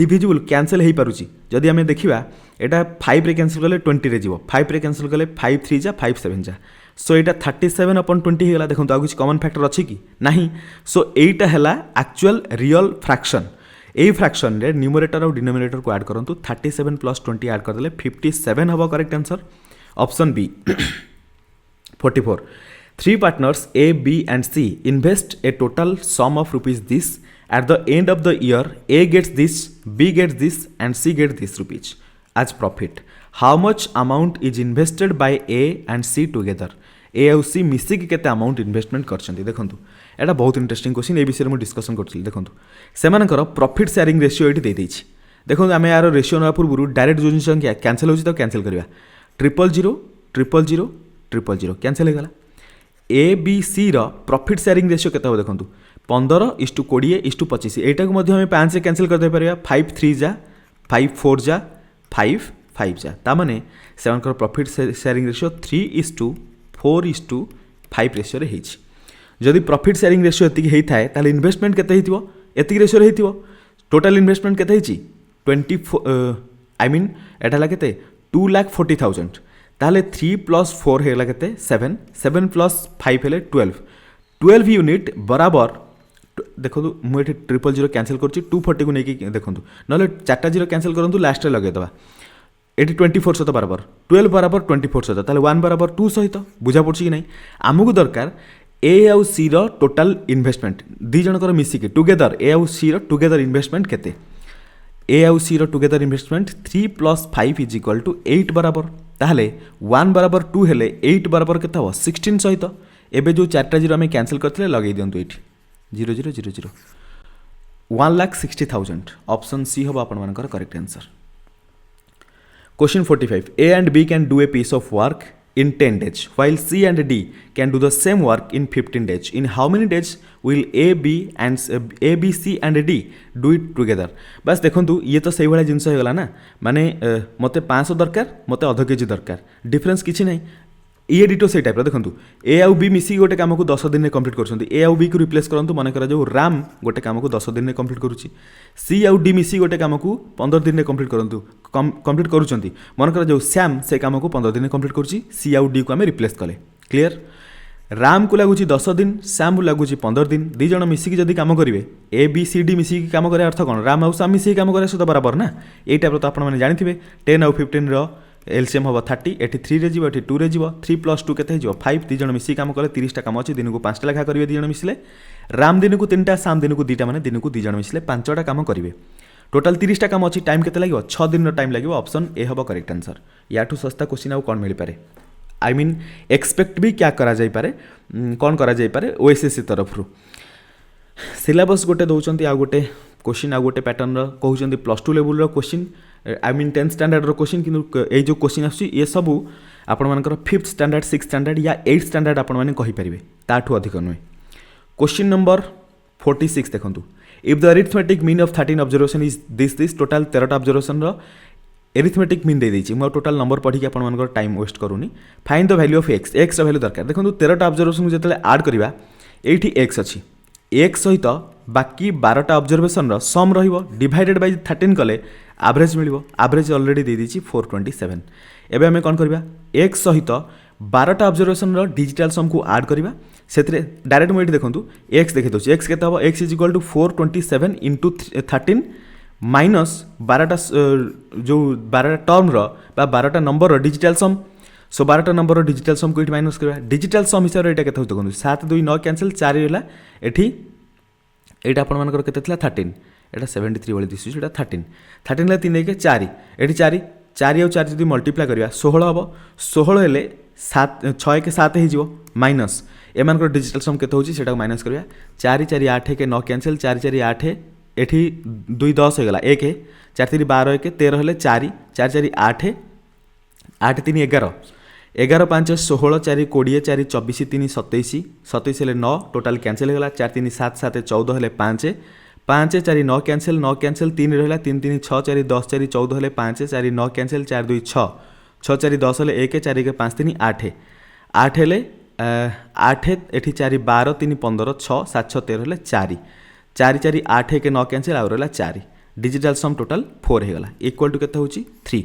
डिविजिबल कैंसिल हो पारुची जदि आम देखा यहाँ 5 रे कैंसिल कले 20 रे जीवो 5 रे कैंसिल कले 5 3 जा 5 7 जा सो यहाँ 37 upon 20 होगा देखो आ कुछ कॉमन फैक्टर अच्छी कि नहीं सो यहाँ है एक्चुअल रियल फ्रैक्शन यही फ्रैक्शन रे न्यूमरेटर और डिनोमिनेटर को ऐड करंतु 37 + 20 ऐड कर देले 57 हबो correct answer option B 44 3 partners A, B and C invest a total sum of rupees this. At the end of the year, A gets this, B gets this and C gets this rupees as profit. How much amount is invested by A and C together? A और C मिसिक केते amount investment करछन्ती देखंतु एटा बहुत interesting question ए विषय में discussion करथिल देखंतु सेमानकर profit sharing ratio eighty दे देछि देखंतु आमे यार रेशियो ना पूर्व डायरेक्ट जो संख्या कैंसिल होछि त कैंसिल करबा 000 000 000 कैंसिल हो गला ए बी सी रो प्रॉफिट शेयरिंग रेशियो केते हो देखंतु 15:20:25 एटा को मध्ये हम 5 से कैंसिल कर दे परिबा 5 3 जा 5 4 जा 5 5 जा ता माने सेमानकर प्रॉफिट शेयरिंग रेशियो 3:4:5 रेशियो रे हेछि जदि प्रॉफिट शेयरिंग रेशियो एति हेइ थाए ताले इन्वेस्टमेंट केते हेतिबो एति रेशियो रे हेतिबो टोटल इन्वेस्टमेंट केते हेछि 24 आई मीन एटा ला केते 2,40,000 ताले 3 + 4 हेला केते 7 7 + 5 हेले 12 यूनिट बराबर देखो मु एठी 000 कैंसिल करछि 240 को नेकी देखंतु नले 4टा 0 कैंसिल करंतु लास्ट रे लगे दबा एटी 24 सहित बराबर 12 बराबर 24 सहित ताले 1 बराबर 2 सहित बुझा पड़छि कि नै आमुको दरकार ए आउ सी रो टोटल इन्वेस्टमेंट दी जनकर मिसी के टुगेदर ए आउ सी रो टुगेदर इन्वेस्टमेंट केते ए आउ सी रो टुगेदर इन्वेस्टमेंट 3 + 5 = 8 बराबर ताहले 1 बराबर 2 हेले 8 बराबर केता हो 16 सहित एबे जो 4टा 0 आमे कैंसिल करथिले लगेइ दियंतु एठी 0000 1,60,000 ऑप्शन सी होबा आपण मानकर correct answer question 45 A and B can do a piece of work in 10 days while C and D can do the same work in 15 days in how many days will A B C and D do it together बस देखंतु ये तो सही वाला जिंस हो गला ना माने मते 500 दरकार मते आधा केजी दरकार डिफरेंस किछि नै ये डिटो से टाइप देखो ए आउ बी मिसी गोटे काम को 10 दिन में कंप्लीट कर ए आउ बी को रिप्लेस करंतु मन करा जो राम गोटे काम को 10 दिन में कंप्लीट करुच्ची सी आउ डी मिसी गोटे काम को 15 दिन में कंप्लीट करंतु कंप्लीट करुचंती मन करा जो सैम से काम को 15 दिन में कंप्लीट करुच्ची सी आउ डी को आम रिप्लेस कले क्लियर राम को लगुच 10 दिन, श्याम को लगुच 15 दिन, दीज मिसिकी जदि कम करेंगे ए बी सी डी मिसिकी कम करे अर्थ कौन राम आउ श्याम मिसिकी कम करे सहित बराबर ना ये टाइप तो आपने जानते 10 आउ 15 एलसीएम हम 30 एटी 3 रे जीव एटी 2 रे जीव 3 + 2 केते हो 5 दीज मिसिकी कम कले 30टा कम अच्छी दिन को 5टा लेखा करेंगे दीज मिसिले राम दिन को 3टा श्याम दिन को 2टा माने दिन को 2 जण मिसिले 5टा कम करेंगे टोटाल 30टा कम अच्छी टाइम केते लगे 6 दिन टाइम लगे ऑप्शन ए हम करेक्ट आंसर या सस्ता क्वेश्चन आउ कौन मिल पारे आई मीन एक्सपेक्ट भी क्या करा जाई पारे कौन करा जाई पारे ओएसएससी तरफ रु सिलेबस गोटे दौरान आ गोटे क्वेश्चन आ गोटे पैटर्न कहते +2 level question I mean 10th standard question कि ये जो क्वेश्चन आसुची ये सब आपर 5th स्टैंडर्ड 6th स्टैंडर्ड या 8th स्टैंडर्ड आपने कहींपारे ताठू अधिक नुहे क्वेश्चन नंबर 46 देखूँ if the arithmetic mean of 13 observation is this total 13टा ऑब्जर्वेशन एरिथमेटिक मीन दे देछि मो टोटाल नंबर पढ़ी आपन टाइम वेस्ट करूनी find the value of x x value दरकार देखो 13टा ऑब्जर्वेशन जो ऐड करवा ये एक्स अच्छी एक्स सहित बाकी 12टा ऑब्जर्वेशन सम रहिबो डिवाइडेड बाय 13 कले एवरेज मिलिबो एवरेज ऑलरेडी दे देछि 427 एबे हमें कोन करबा एक्स सहित 12टा ऑब्जर्वेशन डिजिटल सम को ऐड करबा सेतरे डायरेक्ट मोड देखंतु एक्स देखि दोछि एक्स केते हबो एक्स = 427 * 13 माइनस 12टा जो 12टा टर्म बा 12टा नंबर डिजिटल सम सो 12टा नंबर डिजिटल सम को माइनस करबा डिजिटल सम हिसाब रे एटा केते होतो देखंतु 7 2 9 कैंसिल 4 होला एठी एटा आपन मानकर केते थिला 13 एटा 73 वाली दिसु एटा 13 13 ले 3 1 4 एठी 4 4 और 4 जदि मल्टीप्लाई करबा 16 हबो 16 हेले 7 6 1 7 हे जिवो माइनस ए मानकर डिजिटल सम केते होची सेटा माइनस करबा 4 4 8 के 9 कैंसिल 4 4 8 एठी 2 10 होगला 1 4 3 12 1 13 हेले 4 4 4 8 8 3 11 11 5 16 4 20 4 24 3 27 27 हेले 9 टोटाल कैंसिल होगला 4 3 7 7 14 हेले 5 5 4 9 कैंसिल 3 रहला 3 3 6 4 10 4 14 हेले 5 4 9 कैंसिल 4 2 6 6 4 10 हेले 1 4 1 5 3 8 8 हेले 8 एठी 4 12 3 15 6 7 6 13 हेले 4 4 4 8 1 9 कैंसिल आउ रहा 4 डिजिटल सम टोटाल 4 होगला इक्वल टू केते होची 3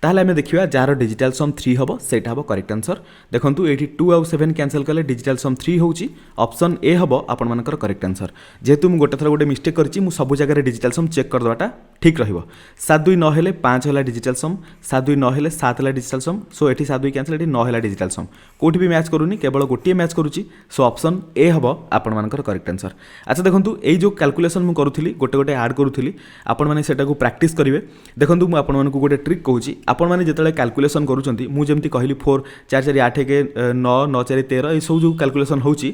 ताहले हमें देखिबा जार डिजिटल सम 3 हबो सेटा हबो करेक्ट आंसर देखंतु एठी 2 आउ 7 कैंसिल कले डिजिटल सम 3 होची ऑप्शन ए हबो आपन मानकर करेक्ट आंसर जेतु मु गोटे थरा गोटे मिस्टेक करची मु सब जगह रे डिजिटल सम चेक कर दवाटा ठीक रहिबो 7 2 9 हेले 5 होला डिजिटल सम 7 2 9 हेले 7 होला डिजिटल सम सो एठी 7 2 कैंसिल एठी 9 होला डिजिटल सम कोठी भी मैच करूनी केवल गोटे मैच करूची सो ऑप्शन ए हबो आपन मानकर करेक्ट आंसर अच्छा देखंतु एई जो कैलकुलेशन मु करूथिली गोटे गोटे ऐड करूथिली आपन माने सेटा को प्रैक्टिस करिवे देखंतु मु आपन मानकु गोटे ट्रिक कहूची आपन माने जेतले कैलकुलेशन करूचंती मु जेमती कहली 4 4 4 8 के 9 9 4 13 ए सब जो कैलकुलेशन होची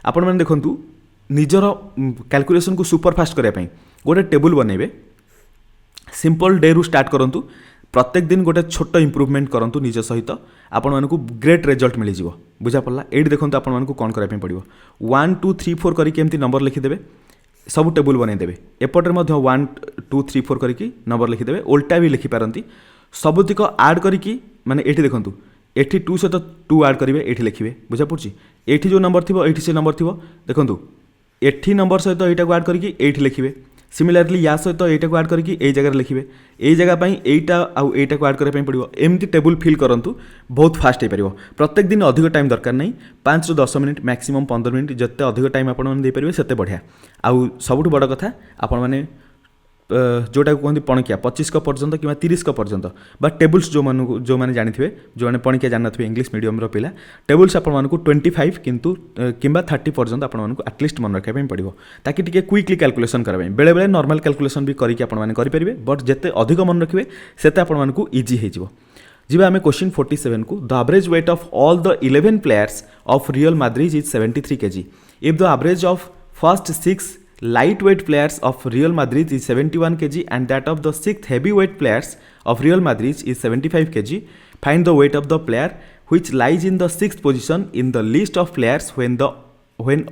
आपन माने देखंतु निजर कैलकुलेशन को सुपर फास्ट करिया पई गोटे टेबल बनेबे सिंपल डे रु स्टार्ट करंतु प्रत्येक दिन गोटे छोट इंप्रूवमेंट करंतु निज सहित आपण मानकु ग्रेट रिजल्ट मिल जिवो बुझा पड़ला एडी देखंतु आपण मानकु कोन करै पड़िबो 1 2 3 4 करी केमती नंबर लिखि देबे सब टेबल बनै देबे एपटर मध्ये 1 2 3 4 करी नंबर लिखि देबे उल्टा भी लिखि पारंती सबुतिक ऐड करी माने एठी देखंतु एठी 2 सहित 2 ऐड करिवे एठी लिखिबे बुझा पड़छि एठी जो नंबर थिबो एठी से नंबर थिबो देखंतु एठी नंबर सहित एटा को ऐड करी एठी लिखिबे सिमिलरली या सहित एटा को ऐड करी ए जगह लिखिबे ए जगह पई एटा आउ एटा को ऐड करे पई पड़िबो एमती टेबल फिल करंतु बहुत फास्ट हे परिबो प्रत्येक दिन अधिक टाइम दरकार नहीं 5 ରୁ 10 मिनिट मैक्सिमम 15 मिनिट जते अधिक टाइम आपण मन दे परिबे सेते बढ़िया आउ सबुठ बड़ कथा आपण माने जोटा कहते पणकिया 25 पर्यंत कि 30 पर्यंत बा टेबल्स जो मैंने जानी जो मैंने पणकिया जान थे इंग्लिश मीडियम पिला टेबल्स आपको 25 किंतु किंबा 30 पर्यंत आपको एटलिस्ट मन रखापी पड़ो ताकि टिके क्विकली कैलकुलेशन कराई बेले बेले नॉर्मल कैलकुलेशन भी करेंगे बट जिते अधिक मन रखिए सेते आपको इजी हो जीवा आम क्वेश्चन 47 को the average weight of all the 11 players of real Madrid is 73 kg if the average of first 6 lightweight players of Real Madrid is 71 kg and that of the 6th heavyweight players of Real Madrid is 75 kg. Find the weight of the player which lies in the 6th position in the list of players when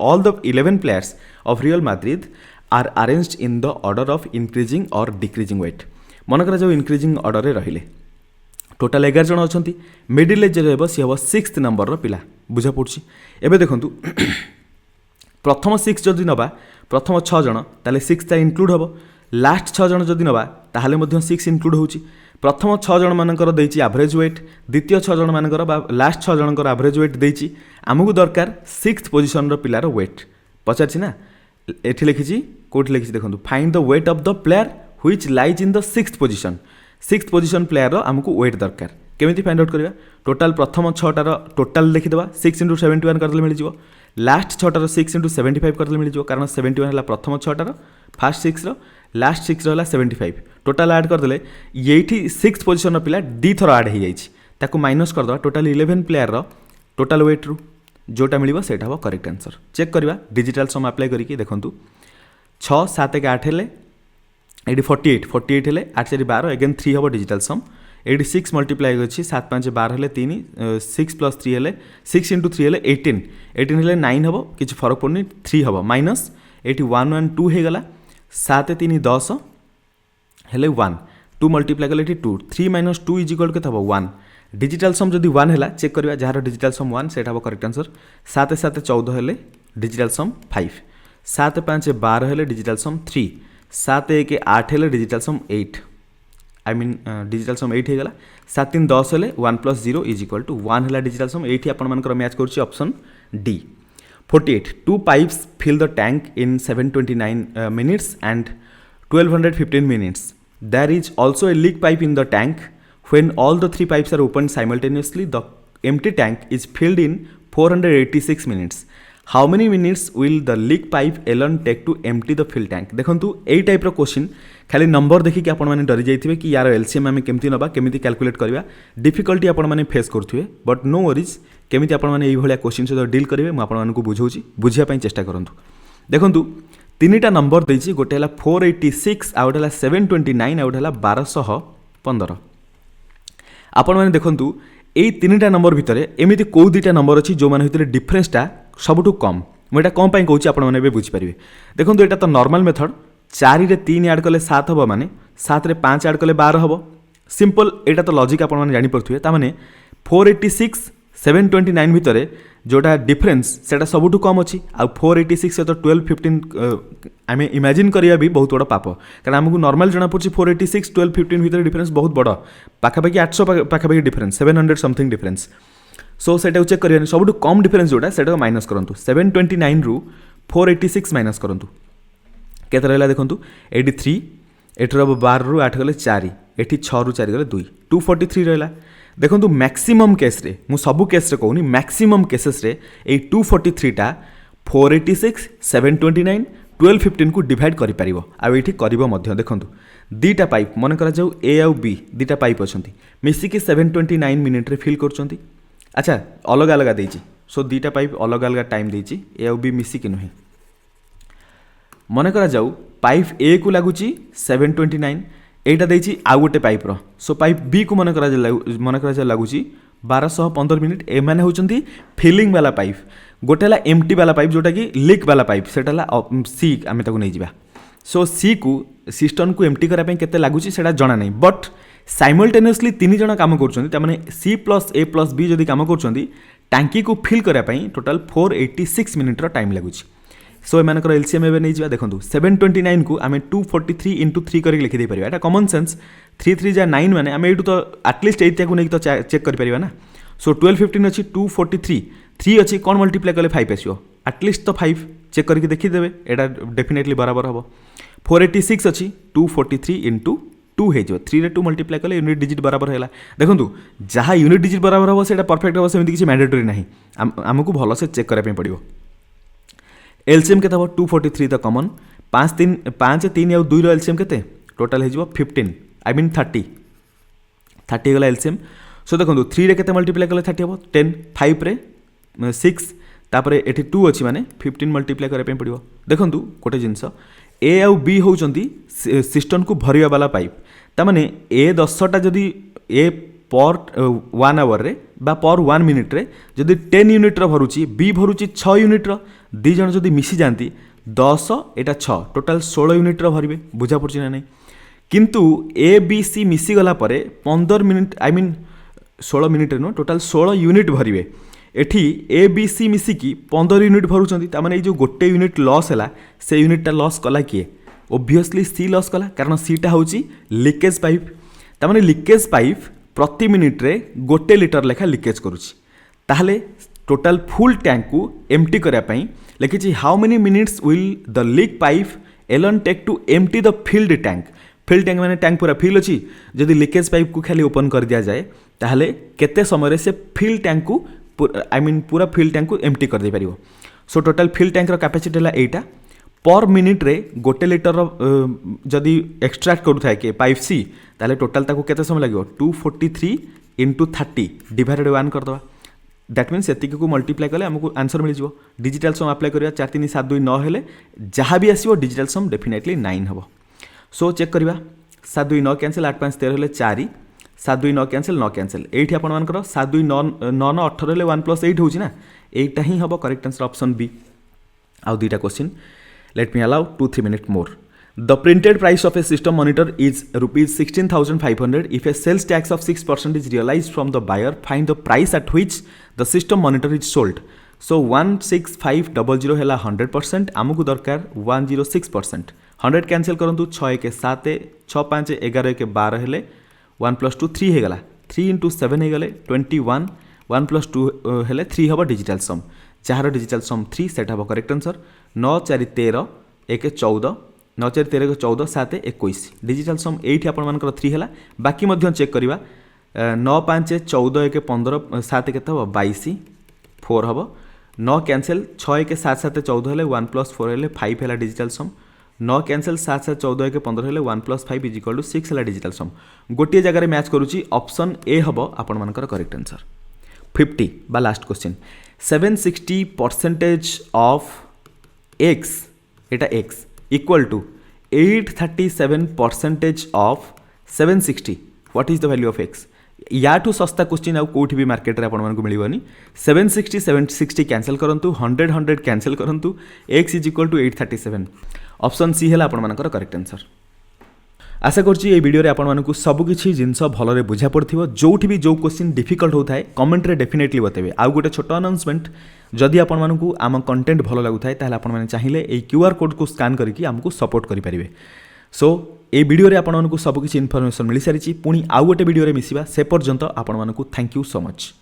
all the 11 players of Real Madrid are arranged in the order of increasing or decreasing weight. मनकर जो increasing order रे रहिले total 11 जन अछंती middle age रे सी हम 6th number रो पिला बुझा पड़छि एबे देखंतु प्रथम 6 जदि नबा प्रथम 6 जन ताले 6 ता इंक्लूड हम लास्ट 6 जन जदि नबा ताले मध्य 6 इंक्लूड होउची प्रथम 6 जन मानकर देइछि एवरेज वेट द्वितीय 6 जन मानकर बा लास्ट 6 जनकर एवरेज वेट देइछि आमको दरकार 6th पोजीशन रो पिलार वेट पचारछि ना एठी लिखिछि कोठी लिखिछि देखंतु find the weight of the player which lies in the 6th position 6th position player रो आमको वेट दरकार केमिति फाइंड आउट करबा टोटल प्रथम 6टार टोटल लिखि देबा 6 * 71 करले मिल जिवो लास्ट 6टार 6 * 75 करले मिल जिवो कारण 71 हला प्रथम 6टार फर्स्ट 6 रो लास्ट 6 रो हला 75 टोटल ऐड कर देले येठी 6th पोजीशन रो पिला डी थरो ऐड हे जाइछि ताकू माइनस कर दवा टोटल 11 प्लेयर रो टोटल वेट रू जोटा मिलिबो सेटा हो करेक्ट आंसर चेक करबा डिजिटल सम अप्लाई करिकि देखंतु 6 7 1 8 हेले एडी 48 हेले 8 4 12 अगेन 3 हबो डिजिटल सम एडी 6 मल्टीप्लाई अछि 7 5 12 हेले 3 6 + 3 हेले 6 * 3 हेले 18 हेले 9 हबो किछ फरक पड़नी 3 हबो माइनस एटी 1 1 2 हे गला 7 3 10 हेले 1 2 मल्टीप्लाई कले एटी 2 3 - 2 = केत हबो 1 डिजिटल सम जदि 1 हेला चेक करबा जहार डिजिटल सम 1 सेटा हबो करेक्ट आंसर 7 7 14 हेले डिजिटल सम 5 7 5 12 हेले डिजिटल सम 3 7 1 8 हेले digital sum 8 I mean digital sum 8 हे गला 7 3 10 हेले 1 + 0 = 1 हेला डिजिटल सम 8 आपण मानकर मैच करछि option D 48 2 pipes fill the tank in 729 minutes and 1215 minutes there is also a leak pipe in the tank when all the 3 pipes are opened simultaneously the empty tank is filled in 486 minutes how many minutes will the leak pipe alone take to empty the fill tank देखंतु एई type रो question खाली number देखि कि आपण माने डरि जाइथिबे कि यार LCM हमें केमति नबा केमति कैलकुलेट करबा डिफिकल्टी आपण माने फेस करथुवे बट नो वरीज केमिति आपण माने एई भलिया क्वेश्चन से डील करिवे म आपण मानकु बुझौछि बुझिया पई चेष्टा करंतु देखंतु तीनटा नंबर देछि गोटे हला 486 आ गोटे हला 729 आ गोटे हला 1215 आपण माने देखंतु एई तीनटा नंबर भितरे एमिति को दुटा नंबर अछि जो माने भितरे डिफरेंसटा सबटु कम मोटा कम पई कहूछि आपण माने बे बुझि परिबे देखंतु एटा तो नॉर्मल मेथड 4 रे 3 ऐड कले 7 हबो माने 7 रे 5 ऐड कले 12 हबो सिंपल एटा तो लॉजिक आपण माने जानि परथुवे ता माने 486 729 भितरे जोटा डिफरेंस सेटा सबुठु कम अछि आ 486 से तो 12 15 आमे इमेजिन करिया भी बहुत बड़ा पाप कारण हमकु नॉर्मल जणा पड़छि 486 12 15 भितरे डिफरेंस बहुत बड़ा पाखापाखि 800 पाखापाखि डिफरेंस 700 समथिंग डिफरेंस सो सेटा चेक करिया सबुठु कम डिफरेंस जोटा सेटा माइनस करंतु 729 रु 486 माइनस करंतु केते रहला देखंतु 83 एठर 12 रु 8 गले 4 एठी 6 रु 4 गले 2 243 रहला देखंतु मैक्सिमम केस रे मु सबु केस रे कहूनी मैक्सिमम केसेस रे ए 243 टा 486 729 1215 को डिवाइड करि परिबो आ एठी करिवो मध्य देखंतु दीटा पाइप मन करा जाऊ ए आ बी दीटा पाइप अछंती मिसी के 729 मिनिट रे फिल करचंती अच्छा अलग अलग देछि सो दीटा पाइप अलग अलग टाइम देछि ए आ बी मिसी के नहे मन करा जाऊ पाइप ए को लागुची 729 एटा देछि आ गोटे पाइप रो सो पाइप बी को मन करा लागुची 1215 मिनिट ए माने होचंती फिलिंग वाला पाइप गोटेला एम्प्टी वाला पाइप जोटा कि लीक वाला पाइप सेटाला सी आमे ताको नै जिबा सो सी को सिस्टम को एम्प्टी करा पे केते लागुची सेटा जणा नै बट साइमल्टेनियसली तीन जण काम करछंती त माने सी प्लस ए प्लस बी जदी काम करछंती टांकी को फिल करा पे टोटल 486 मिनिट रो टाइम लागुची सो एमानकर एलसीएम एबे नै जिबा देखंतु 729 को आमे 243 * 3 करी लिखि दे परिबा एटा कॉमन सेंस 3 3 जा 9 माने आमे एटू तो एटलीस्ट एतिया को नै तो चेक करि परिबा ना सो 12 15 अछि 243 3 अछि कोन मल्टीप्लाई करले 5 आसीओ एटलीस्ट तो 5 चेक करके देखि देबे एटा डेफिनेटली बराबर हबो 486 अछि 243 * 2 हे जो 3 रे 2 मल्टीप्लाई करले यूनिट डिजिट बराबर हैला देखंतु जहा यूनिट डिजिट बराबर हबो सेटा परफेक्ट हबो सेमिति किछि मैंडेटरी नाही हमकु भलो से चेक करे पे पड़िबो एलसीएम केते हबो 243 तो कॉमन 5 3 और 2 रो एलसीएम केते टोटल हे जिवो 15 आई मीन 30 गला एलसीएम सो देखंतु 3 रे केते मल्टीप्लाई करले 30 हबो 10 5 रे 6 तापरे एठी 2 अछि माने 15 मल्टीप्लाई करे पे पड़िबो देखंतु कोटे जिंस ए और बी होउचंती सिस्टम को भरिया वाला पाइप ता माने ए 10टा जदी ए पर 1 आवर रे बा पर 1 मिनिट रे जदी 10 यूनिट रो भरुची बी भरुची 6 यूनिट रो दी जण जदी मिसी जानती 10 एटा 6 टोटल 16 यूनिट रो भरिबे बुझा पड़ची ना नै किंतु ए बी सी मिसी गला परे 15 minute I mean 16 minute no total 16 unit भरिबे एठी ए बी सी मिसी की 15 यूनिट भरुचंती ता माने जो गोटे यूनिट लॉस हैला से यूनिट टा लॉस कला किए ऑब्वियसली सी लॉस कला कारण सी टा होची लीकेज पाइप तामाने लिकेज पाइप प्रति मिनिट रे 1 लिटर लेखा लिकेज करुच्ची ताहले टोटाल फुल टैंक को एम्प्टी करने पाई लिखी how many minutes will the leak pipe alone take to empty the filled tank माने टैंक पूरा फिल अच्छी जदि लिकेज पाइप को खाली ओपन कर दिया जाए ताहले केते समय से फिल टैंक को पूरा फिल टैंक को एम्प्टी कर दे पारिबो। सो टोटाल फिल टैंक रो कैपेसिटी है एटा पर मिनिट रे 1 लिटर जदि एक्सट्रैक्ट करूँ कि पाइप सी ताहले टोटाल ताको केते समय लगे 243 × 30 डिवाइडेड 1 करदे दैट मीन्स एतिक को मल्टीप्लाई कले हमको आंसर मिल जिवो। डिजिटल सम अप्लाई करिया 4 3 7 2 9 हेले जहाँ भी आसीबो डिजिटल सम डेफिनेटली 9 हबो। सो चेक करिया 7 2 9 कैंसिल 8 5 13 हेले 4 7 2 9 कैंसिल 9 कैंसिल एठी आपण मानकर 7 2 9 9 9 18 हेले 1 + 8 होची ना एटा ही हबो करेक्ट आंसर ऑप्शन बी। आउ दुईटा question let me allow 2-3 minute more. The printed price of a system monitor is rupees 16,500. If a sales tax of 6% is realized from the buyer, find the price at which the system monitor is sold. So 16500 है 100%, आमको दरकार 106%। 100 cancel करंतु 6 के 7 6 5 11 के 12 हेले 1 + 2 3 हे गला 3 × 7 हे गले 21 1 + 2 हेले 3 हबो डिजिटल सम जहार डिजिटल सम 3 सेट हबो करेक्ट आंसर। 9 4 13 1 14 9 4 13 14 7 21 डिजिटल सम एठी आपण मानकर 3 हला बाकी मध्य चेक करिवा 9 5 14 1 15 7 केते हबो 22 4 हबो 9 कैंसिल 6 1 7 7 14 हेले 1 + 4 हेले 5 हेला डिजिटल सम 9 कैंसिल 7 7 14 1 15 हेले 1 + 5 = 6 हेला डिजिटल सम गोटे जगह मैच करूची ऑप्शन ए हबो आपण मानकर करेक्ट आंसर। 50 बा लास्ट क्वेश्चन 760% ऑफ x एटा x equal to 837% of 760 what is the value of x या टू सस्ता क्वेश्चन आउ कोठी भी मार्केट रे आपण मानको मिलिवनी 760 760 कैंसिल करंतु 100 100 कैंसिल करंतु x = 837 ऑप्शन सी हैला आपण मानकर करेक्ट आंसर। आशा करछि ए वीडियो रे आपण मानकु सब किछि जिंस भलरे बुझा पड़थिबो जोठी भी जो क्वेश्चन डिफिकल्ट होथाय कमेंट रे डेफिनेटली बतेबे। आउ गोटे छोट अनाउंसमेंट जदि आपण मानकु आम कंटेंट भल लागुथाय ताहले आपण माने चाहिए ए QR कोड को स्कैन करके आमको सपोर्ट करि परिबे। सो ए वीडियो रे आपण मानकु सब किछि इन्फॉर्मेशन मिली सारिछि पुनी आउ गोटे वीडियो रे मिसिबा से पर्यंत आपण मानकु थैंक यू सो मच।